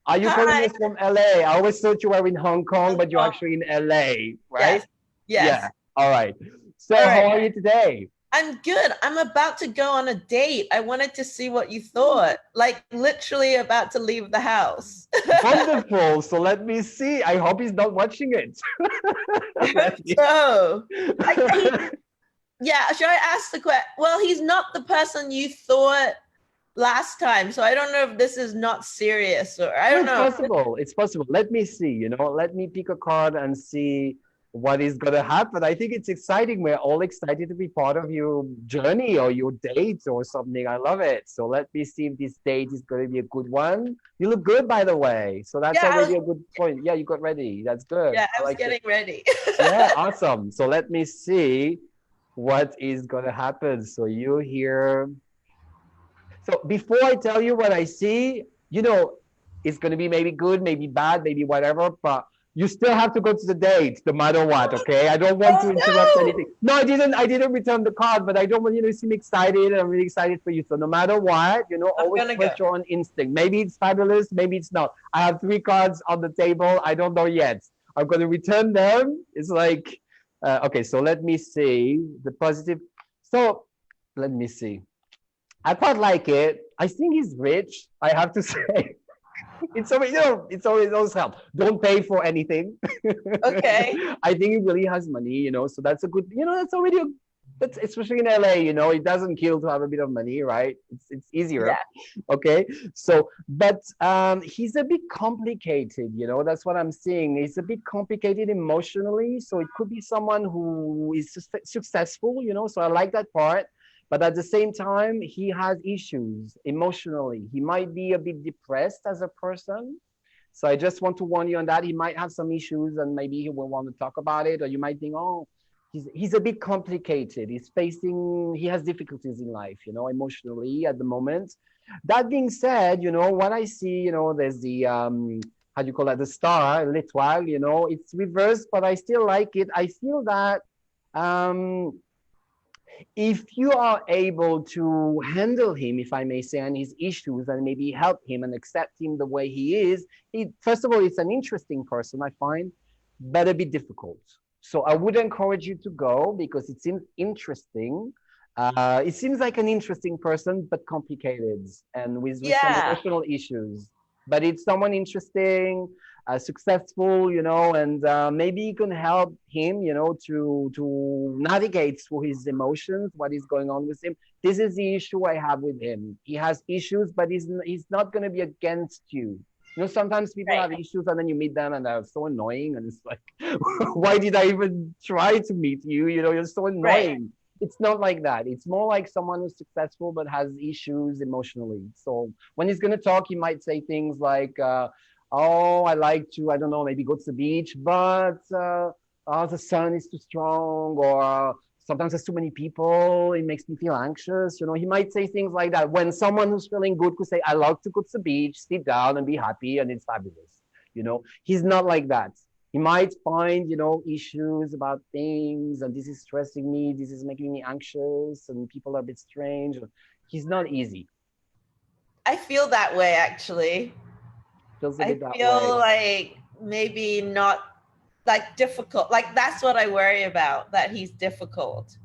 are you calling us from LA? I always thought you were in Hong Kong, but you're actually in LA, right? Yes. Yeah, all right. So how are you today? I'm good. I'm about to go on a date. I wanted to see what you thought. Like literally about to leave the house. Wonderful. So let me see. I hope he's not watching it. So, yeah, should I ask the question? Well, he's not the person you thought last time. So I don't know if this is not serious or I don't know. It's possible. It's possible. Let me see, let me pick a card and see what is going to happen. I think it's exciting. We're all excited to be part of your journey or your date or something. I love it. So let me see if this date is going to be a good one. You look good, by the way. So that's already a good point. Yeah, you got ready. That's good. Yeah, I was getting ready. Yeah, awesome. So let me see what is going to happen. So you're here. So before I tell you what I see, it's going to be maybe good, maybe bad, maybe whatever, but you still have to go to the date no matter what, okay? I don't want to interrupt anything. No, I didn't return the card, but I don't want you to seem excited. I'm really excited for you. So no matter what, always trust your own instinct. Maybe it's fabulous, maybe it's not. I have 3 cards on the table. I don't know yet. I'm going to return them. It's like, okay, so let me see the positive. So let me see. I quite like it. I think he's rich, I have to say. It's always, it's always help. Don't pay for anything. Okay. I think he really has money, so that's a good, that's already that's especially in LA, it doesn't kill to have a bit of money, right? It's easier. Yeah. Okay. So, but he's a bit complicated, that's what I'm seeing. He's a bit complicated emotionally. So it could be someone who is successful, so I like that part. But at the same time, he has issues emotionally. He might be a bit depressed as a person. So I just want to warn you on that. He might have some issues and maybe he will want to talk about it. Or you might think, oh, he's a bit complicated. He has difficulties in life, emotionally at the moment. That being said, what I see, there's the, how do you call that? The star, l'étoile, it's reversed, but I still like it. I feel that, if you are able to handle him, if I may say, and his issues, and maybe help him and accept him the way he is, first of all, it's an interesting person, I find, but a bit difficult. So I would encourage you to go because it seems interesting. It seems like an interesting person, but complicated and with some Yeah. emotional issues. But it's someone interesting, successful, you know, and maybe you can help him, you know, to navigate through his emotions, what is going on with him. This is the issue I have with him. He has issues, but he's not going to be against you. You know, sometimes people Right. have issues and then you meet them and they're so annoying and it's like, why did I even try to meet you? You know, you're so annoying. It's not like that. It's more like someone who's successful but has issues emotionally. So when he's going to talk, he might say things like, oh, I like to, I don't know, maybe go to the beach, but oh, the sun is too strong, or sometimes there's too many people, it makes me feel anxious. You know, he might say things like that. When someone who's feeling good could say, I love to go to the beach, sit down and be happy, and it's fabulous. You know, he's not like that. He might find, you know, issues about things, and this is stressing me, this is making me anxious, and people are a bit strange. He's not easy. I feel that way actually. Feels a I bit that feel way. like maybe not like difficult. Like that's what I worry about, that he's difficult.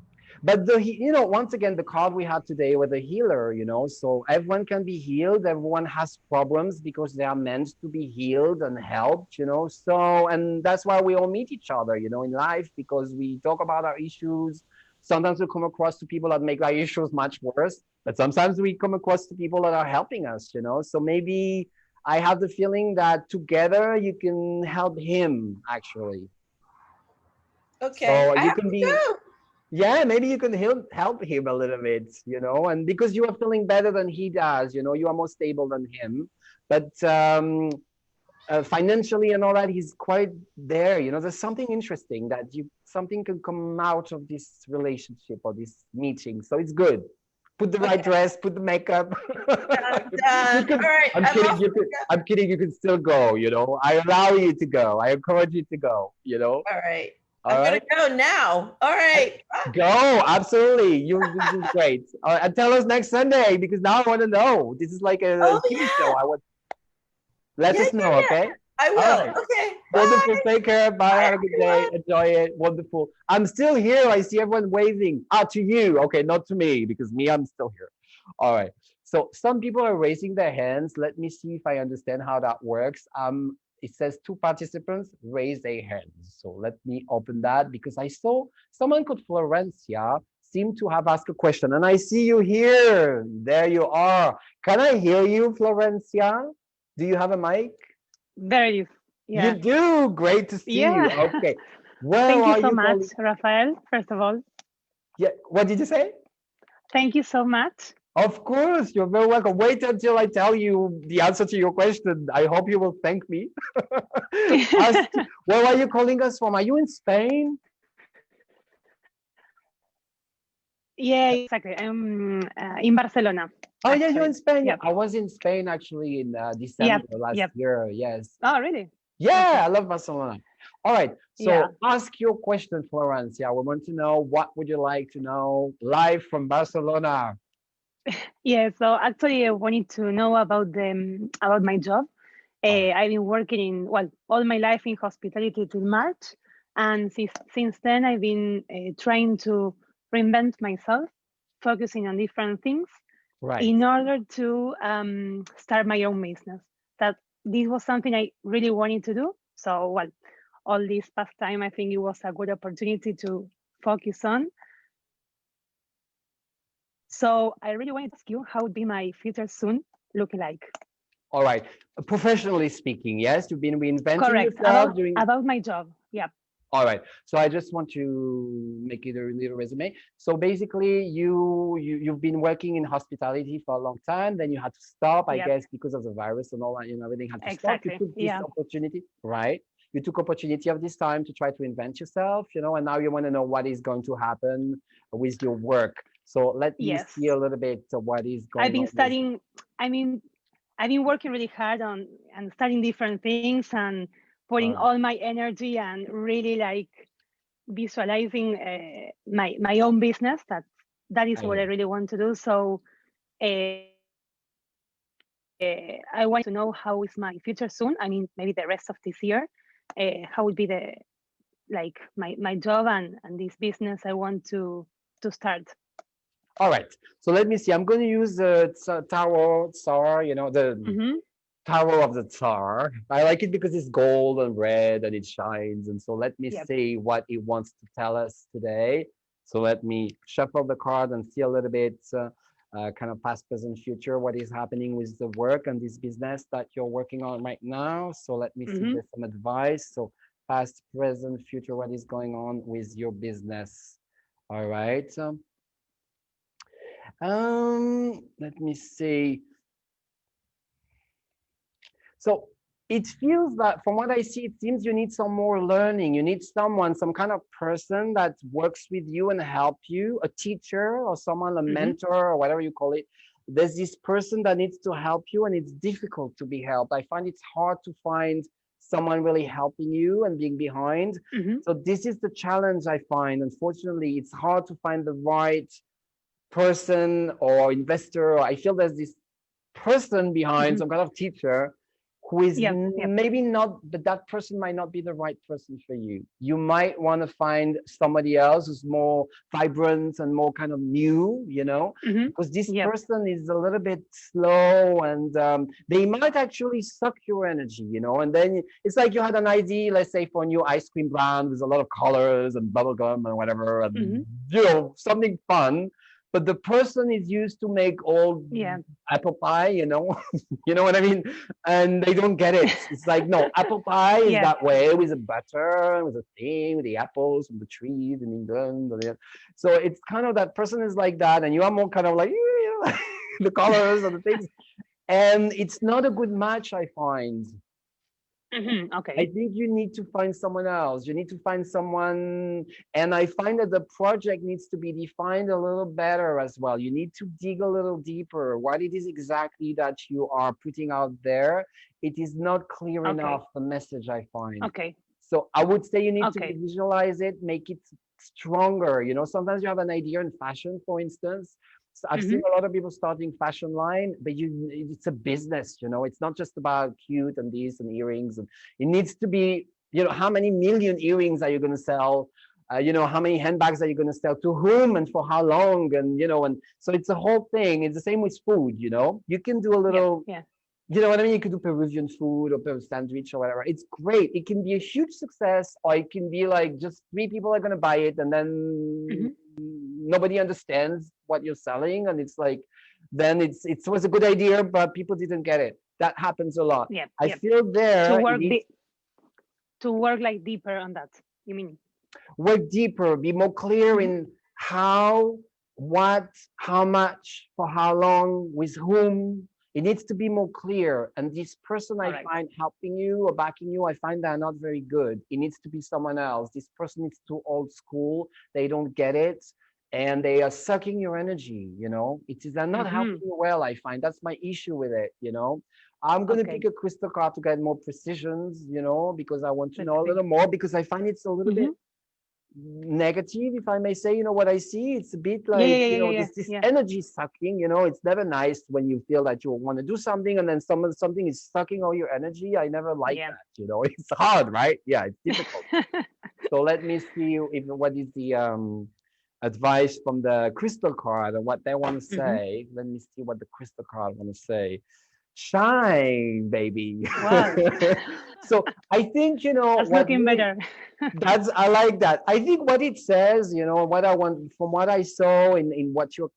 But the, you know, once again, the card we had today with the healer, you know, so everyone can be healed. Everyone has problems because they are meant to be healed and helped, you know. So, and that's why we all meet each other, you know, in life, because we talk about our issues. Sometimes we come across to people that make our issues much worse, but sometimes we come across to people that are helping us, you know. So maybe I have the feeling that together you can help him actually. Okay. So I you have can to be, go. yeah, maybe you can help him a little bit, you know, and because you are feeling better than he does, you know, you are more stable than him, but financially and all that, he's quite there, you know. There's something interesting that something can come out of this relationship or this meeting, so it's good. Put the right Okay. dress, put the makeup. I'm You done. can, All right. I'm I'm kidding, off. I'm kidding, you can still go, you know. I allow you to go, I encourage you to go, you know. All right. All I'm right. gonna go now. All right. Go, absolutely. This is great. And tell us next Sunday because now I want to know. This is like a Oh TV show. yeah. I want. Let Yeah, us yeah, know, yeah. okay? I All will. right. Okay. Wonderful. Bye. Take care. Bye. Bye, Have a good day. everyone. Enjoy it. Wonderful. I'm still here. I see everyone waving. Ah, to you. Okay, not to me because me, I'm still here. All right. So some people are raising their hands. Let me see if I understand how that works. It says two participants raise their hands. So let me open that because I saw someone called Florencia seem to have asked a question, and I see you here. There you are. Can I hear you, Florencia? Do you have a mic? There it is. You Yeah. do. Great to see you. Yeah. Okay. Where Thank you are so you much, calling? Raphael, first of all. Yeah. What did you say? Thank you so much. Of course, you're very welcome. Wait until I tell you the answer to your question. I hope you will thank me. Where are you calling us from? Are you in Spain? Yeah, exactly. I'm in Barcelona. Oh, yeah, you're in Actually. Spain. Yep. I was in Spain actually in Yep. December last Yep. year. Yes. Oh, really? Yeah, Okay. I love Barcelona. All right. Yeah. So ask your question, Florence. Yeah, we want to know what would you like to know live from Barcelona? Yeah. So actually, I wanted to know about my job. I've been working in all my life in hospitality till March, and since then I've been trying to reinvent myself, focusing on different things Right. in order to start my own business. That this was something I really wanted to do. So all this past time, I think it was a good opportunity to focus on. So I really wanted to ask you how would be my future soon look like? All right. Professionally speaking, yes, you've been reinventing Correct. yourself doing. About my job. Yeah. All right. So I just want to make it a little resume. So basically, you've been working in hospitality for a long time. Then you had to stop, I Yep. guess, because of the virus and all that. You know, everything had to stop. You Exactly. took this Yeah. opportunity, right? You took opportunity of this time to try to invent yourself. You know, and now you want to know what is going to happen with your work. So let me Yes. see a little bit of what is going I've been on. studying. I mean, I've been working really hard on and studying different things and putting all my energy and really like visualizing my own business. That is what I really want to do. So I want to know how is my future soon. I mean, maybe the rest of this year. How would be like my job and this business I want to start. All right. So let me see. I'm going to use the tarot tsar, the Mm-hmm. Tower of the Tsar. I like it because it's gold and red and it shines. And so let me Yep. see what it wants to tell us today. So let me shuffle the card and see a little bit kind of past, present, future, what is happening with the work and this business that you're working on right now. So let me see if there's some advice. So past, present, future, what is going on with your business. All right. Let me see. So it feels that from what I see, it seems you need some more learning. You need someone, some kind of person that works with you and help you, a teacher or someone, a mentor or whatever you call it. There's this person that needs to help you, and it's difficult to be helped. I find it's hard to find someone really helping you and being behind. So this is the challenge I find. Unfortunately, it's hard to find the right person or investor. I feel there's this person behind, some kind of teacher who is maybe not, but that person might not be the right person for you. You might want to find somebody else who's more vibrant and more kind of new, because this person is a little bit slow, and they might actually suck your energy, and then it's like you had an idea, let's say, for a new ice cream brand with a lot of colors and bubble gum and whatever, and something fun. But the person is used to make old apple pie, you know what I mean? And they don't get it. It's like, no, apple pie is that way with the butter, with the thing, with the apples from the trees in England. So it's kind of that person is like that, and you are more kind of like the colors and the things. And it's not a good match, I find. Okay. I think you need to find someone else. You need to find someone, and I find that the project needs to be defined a little better as well. You need to dig a little deeper. What it is exactly that you are putting out there, it is not clear enough, the message, I find. Okay. So I would say you need to visualize it, make it stronger. Sometimes you have an idea in fashion, for instance. So I've seen a lot of people starting fashion line, but it's a business, it's not just about cute and these and earrings. And it needs to be, how many million earrings are you going to sell? How many handbags are you going to sell to whom and for how long? And, and so it's a whole thing. It's the same with food, you can do a little, you know what I mean? You could do Peruvian food or Peruvian sandwich or whatever. It's great. It can be a huge success, or it can be like just 3 people are going to buy it, and then nobody understands what you're selling, and it's like, then it was a good idea, but people didn't get it. That happens a lot. I feel there to work like deeper on that. You mean work deeper, be more clear in how, what, how much, for how long, with whom. It needs to be more clear. And this person I find helping you or backing you, I find they're not very good. It needs to be someone else. This person is too old school. They don't get it. And they are sucking your energy, they're not helping you well, I find. That's my issue with it, I'm going to pick a crystal card to get more precisions, because I want to know a little more, because I find it's a little bit negative, if I may say. What I see, it's a bit like this energy sucking. It's never nice when you feel that you want to do something and then something is sucking all your energy. I never like that. It's hard, right? It's difficult. So let me see what is the advice from the crystal card and what they want to say. Let me see what the crystal card want to say. Shine, baby. Wow. So I think, that's looking better. I like that. I think what it says, what I want, from what I saw in what you're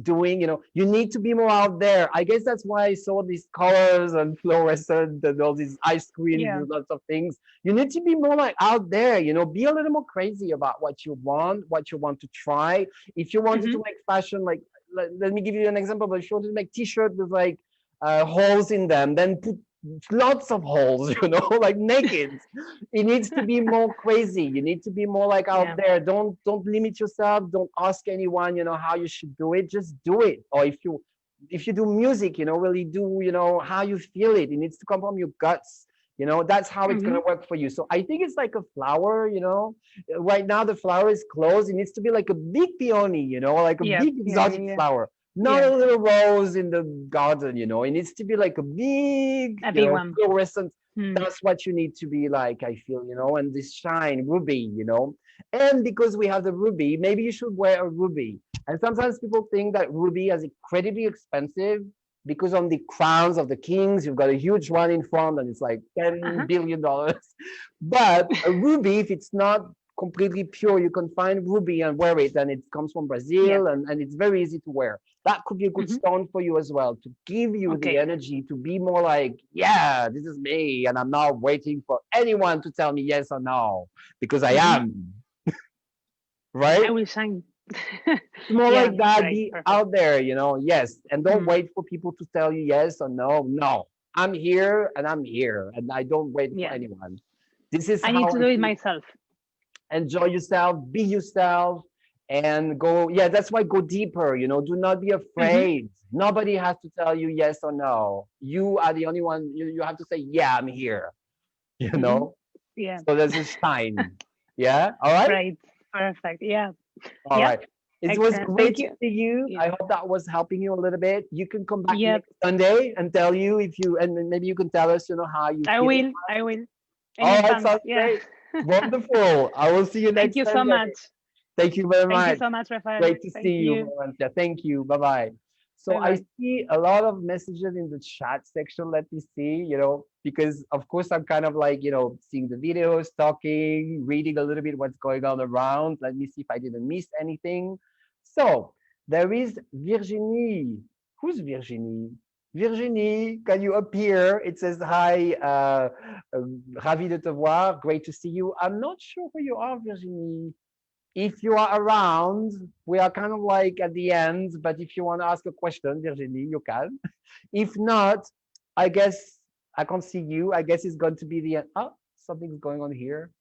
doing, you need to be more out there. I guess that's why I saw these colors and fluorescent and all these ice creams and lots of things. You need to be more like out there, be a little more crazy about what you want to try. If you wanted to make fashion, like, let me give you an example, but if you wanted to make t-shirt with like holes in them, then put lots of holes, like naked. It needs to be more crazy. You need to be more like out there. Don't limit yourself. Don't ask anyone, how you should do it. Just do it. Or if you do music, really do, how you feel it. It needs to come from your guts. That's how it's going to work for you. So I think it's like a flower, right now the flower is closed. It needs to be like a big peony, like a big exotic flower. not Yeah. a little rose in the garden, you know. It needs to be like a big, A big one. fluorescent. Hmm. That's what you need to be like, I feel, you know, and this shine, ruby, you know. And because we have the ruby, maybe you should wear a ruby. And sometimes people think that ruby is incredibly expensive because on the crowns of the kings, you've got a huge one in front and it's like $10 billion. But a ruby, if it's not completely pure, you can find ruby and wear it, and it comes from Brazil, and it's very easy to wear. That could be a good stone for you as well, to give you the energy to be more like, yeah, this is me, and I'm not waiting for anyone to tell me yes or no, because I am. Right? I will shine. More like that, right, be perfect. out there, you know. Yes, and don't wait for people to tell you yes or no. No, I'm here, and I'm here, and I don't wait for anyone. This is I how need to do it feel. myself. Enjoy yourself, be yourself, and go. Yeah, that's why go deeper, you know. Do not be afraid. Nobody has to tell you yes or no. You are the only one. You have to say, yeah, I'm here, you know. Yeah. So there's a shine. Yeah, all right. Right, perfect. Yeah. All right. It was Excellent. great Thank to you. see you. Yeah. I hope that was helping you a little bit. You can come back Yep. next Sunday and tell you if you, and then maybe you can tell us, you know, how you I feel. will. I will. All right, Anytime. sounds Yeah. great. Wonderful. I will see you next Thank you so Sunday. much. Thank you very Thank you much. so much, Raphael. Great to Thank see you, you. Valencia. Thank you. Bye-bye. So I Bye-bye. see a lot of messages in the chat section. Let me see, you know, because of course I'm kind of like, you know, seeing the videos, talking, reading a little bit what's going on around. Let me see if I didn't miss anything. So there is Virginie. Who's Virginie? Virginie, can you appear? It says, hi, ravi de te voir. Great to see you. I'm not sure who you are, Virginie. If you are around, we are kind of like at the end, but if you want to ask a question, Virginie, you can. If not, I guess I can't see you. I guess it's going to be the end. Oh, something's going on here.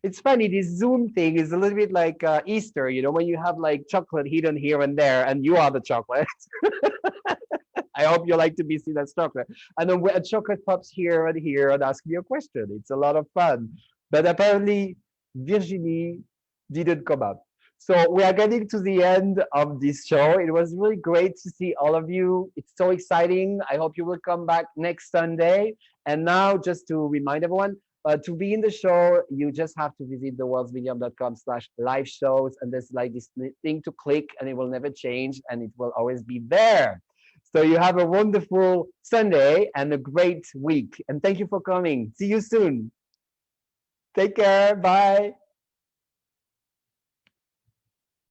It's funny, this Zoom thing is a little bit like Easter, you know, when you have like chocolate hidden here and there, and you are the chocolate. I hope you like to be seen as chocolate. And then a chocolate pops here and asks me a question. It's a lot of fun. But apparently, Virginie didn't come up. So we are getting to the end of this show. It was really great to see all of you. It's so exciting. I hope you will come back next Sunday. And now, just to remind everyone, to be in the show, you just have to visit theworldsmedium.com/live shows. And there's like this thing to click, and it will never change, and it will always be there. So you have a wonderful Sunday and a great week. And thank you for coming. See you soon. Take care. Bye.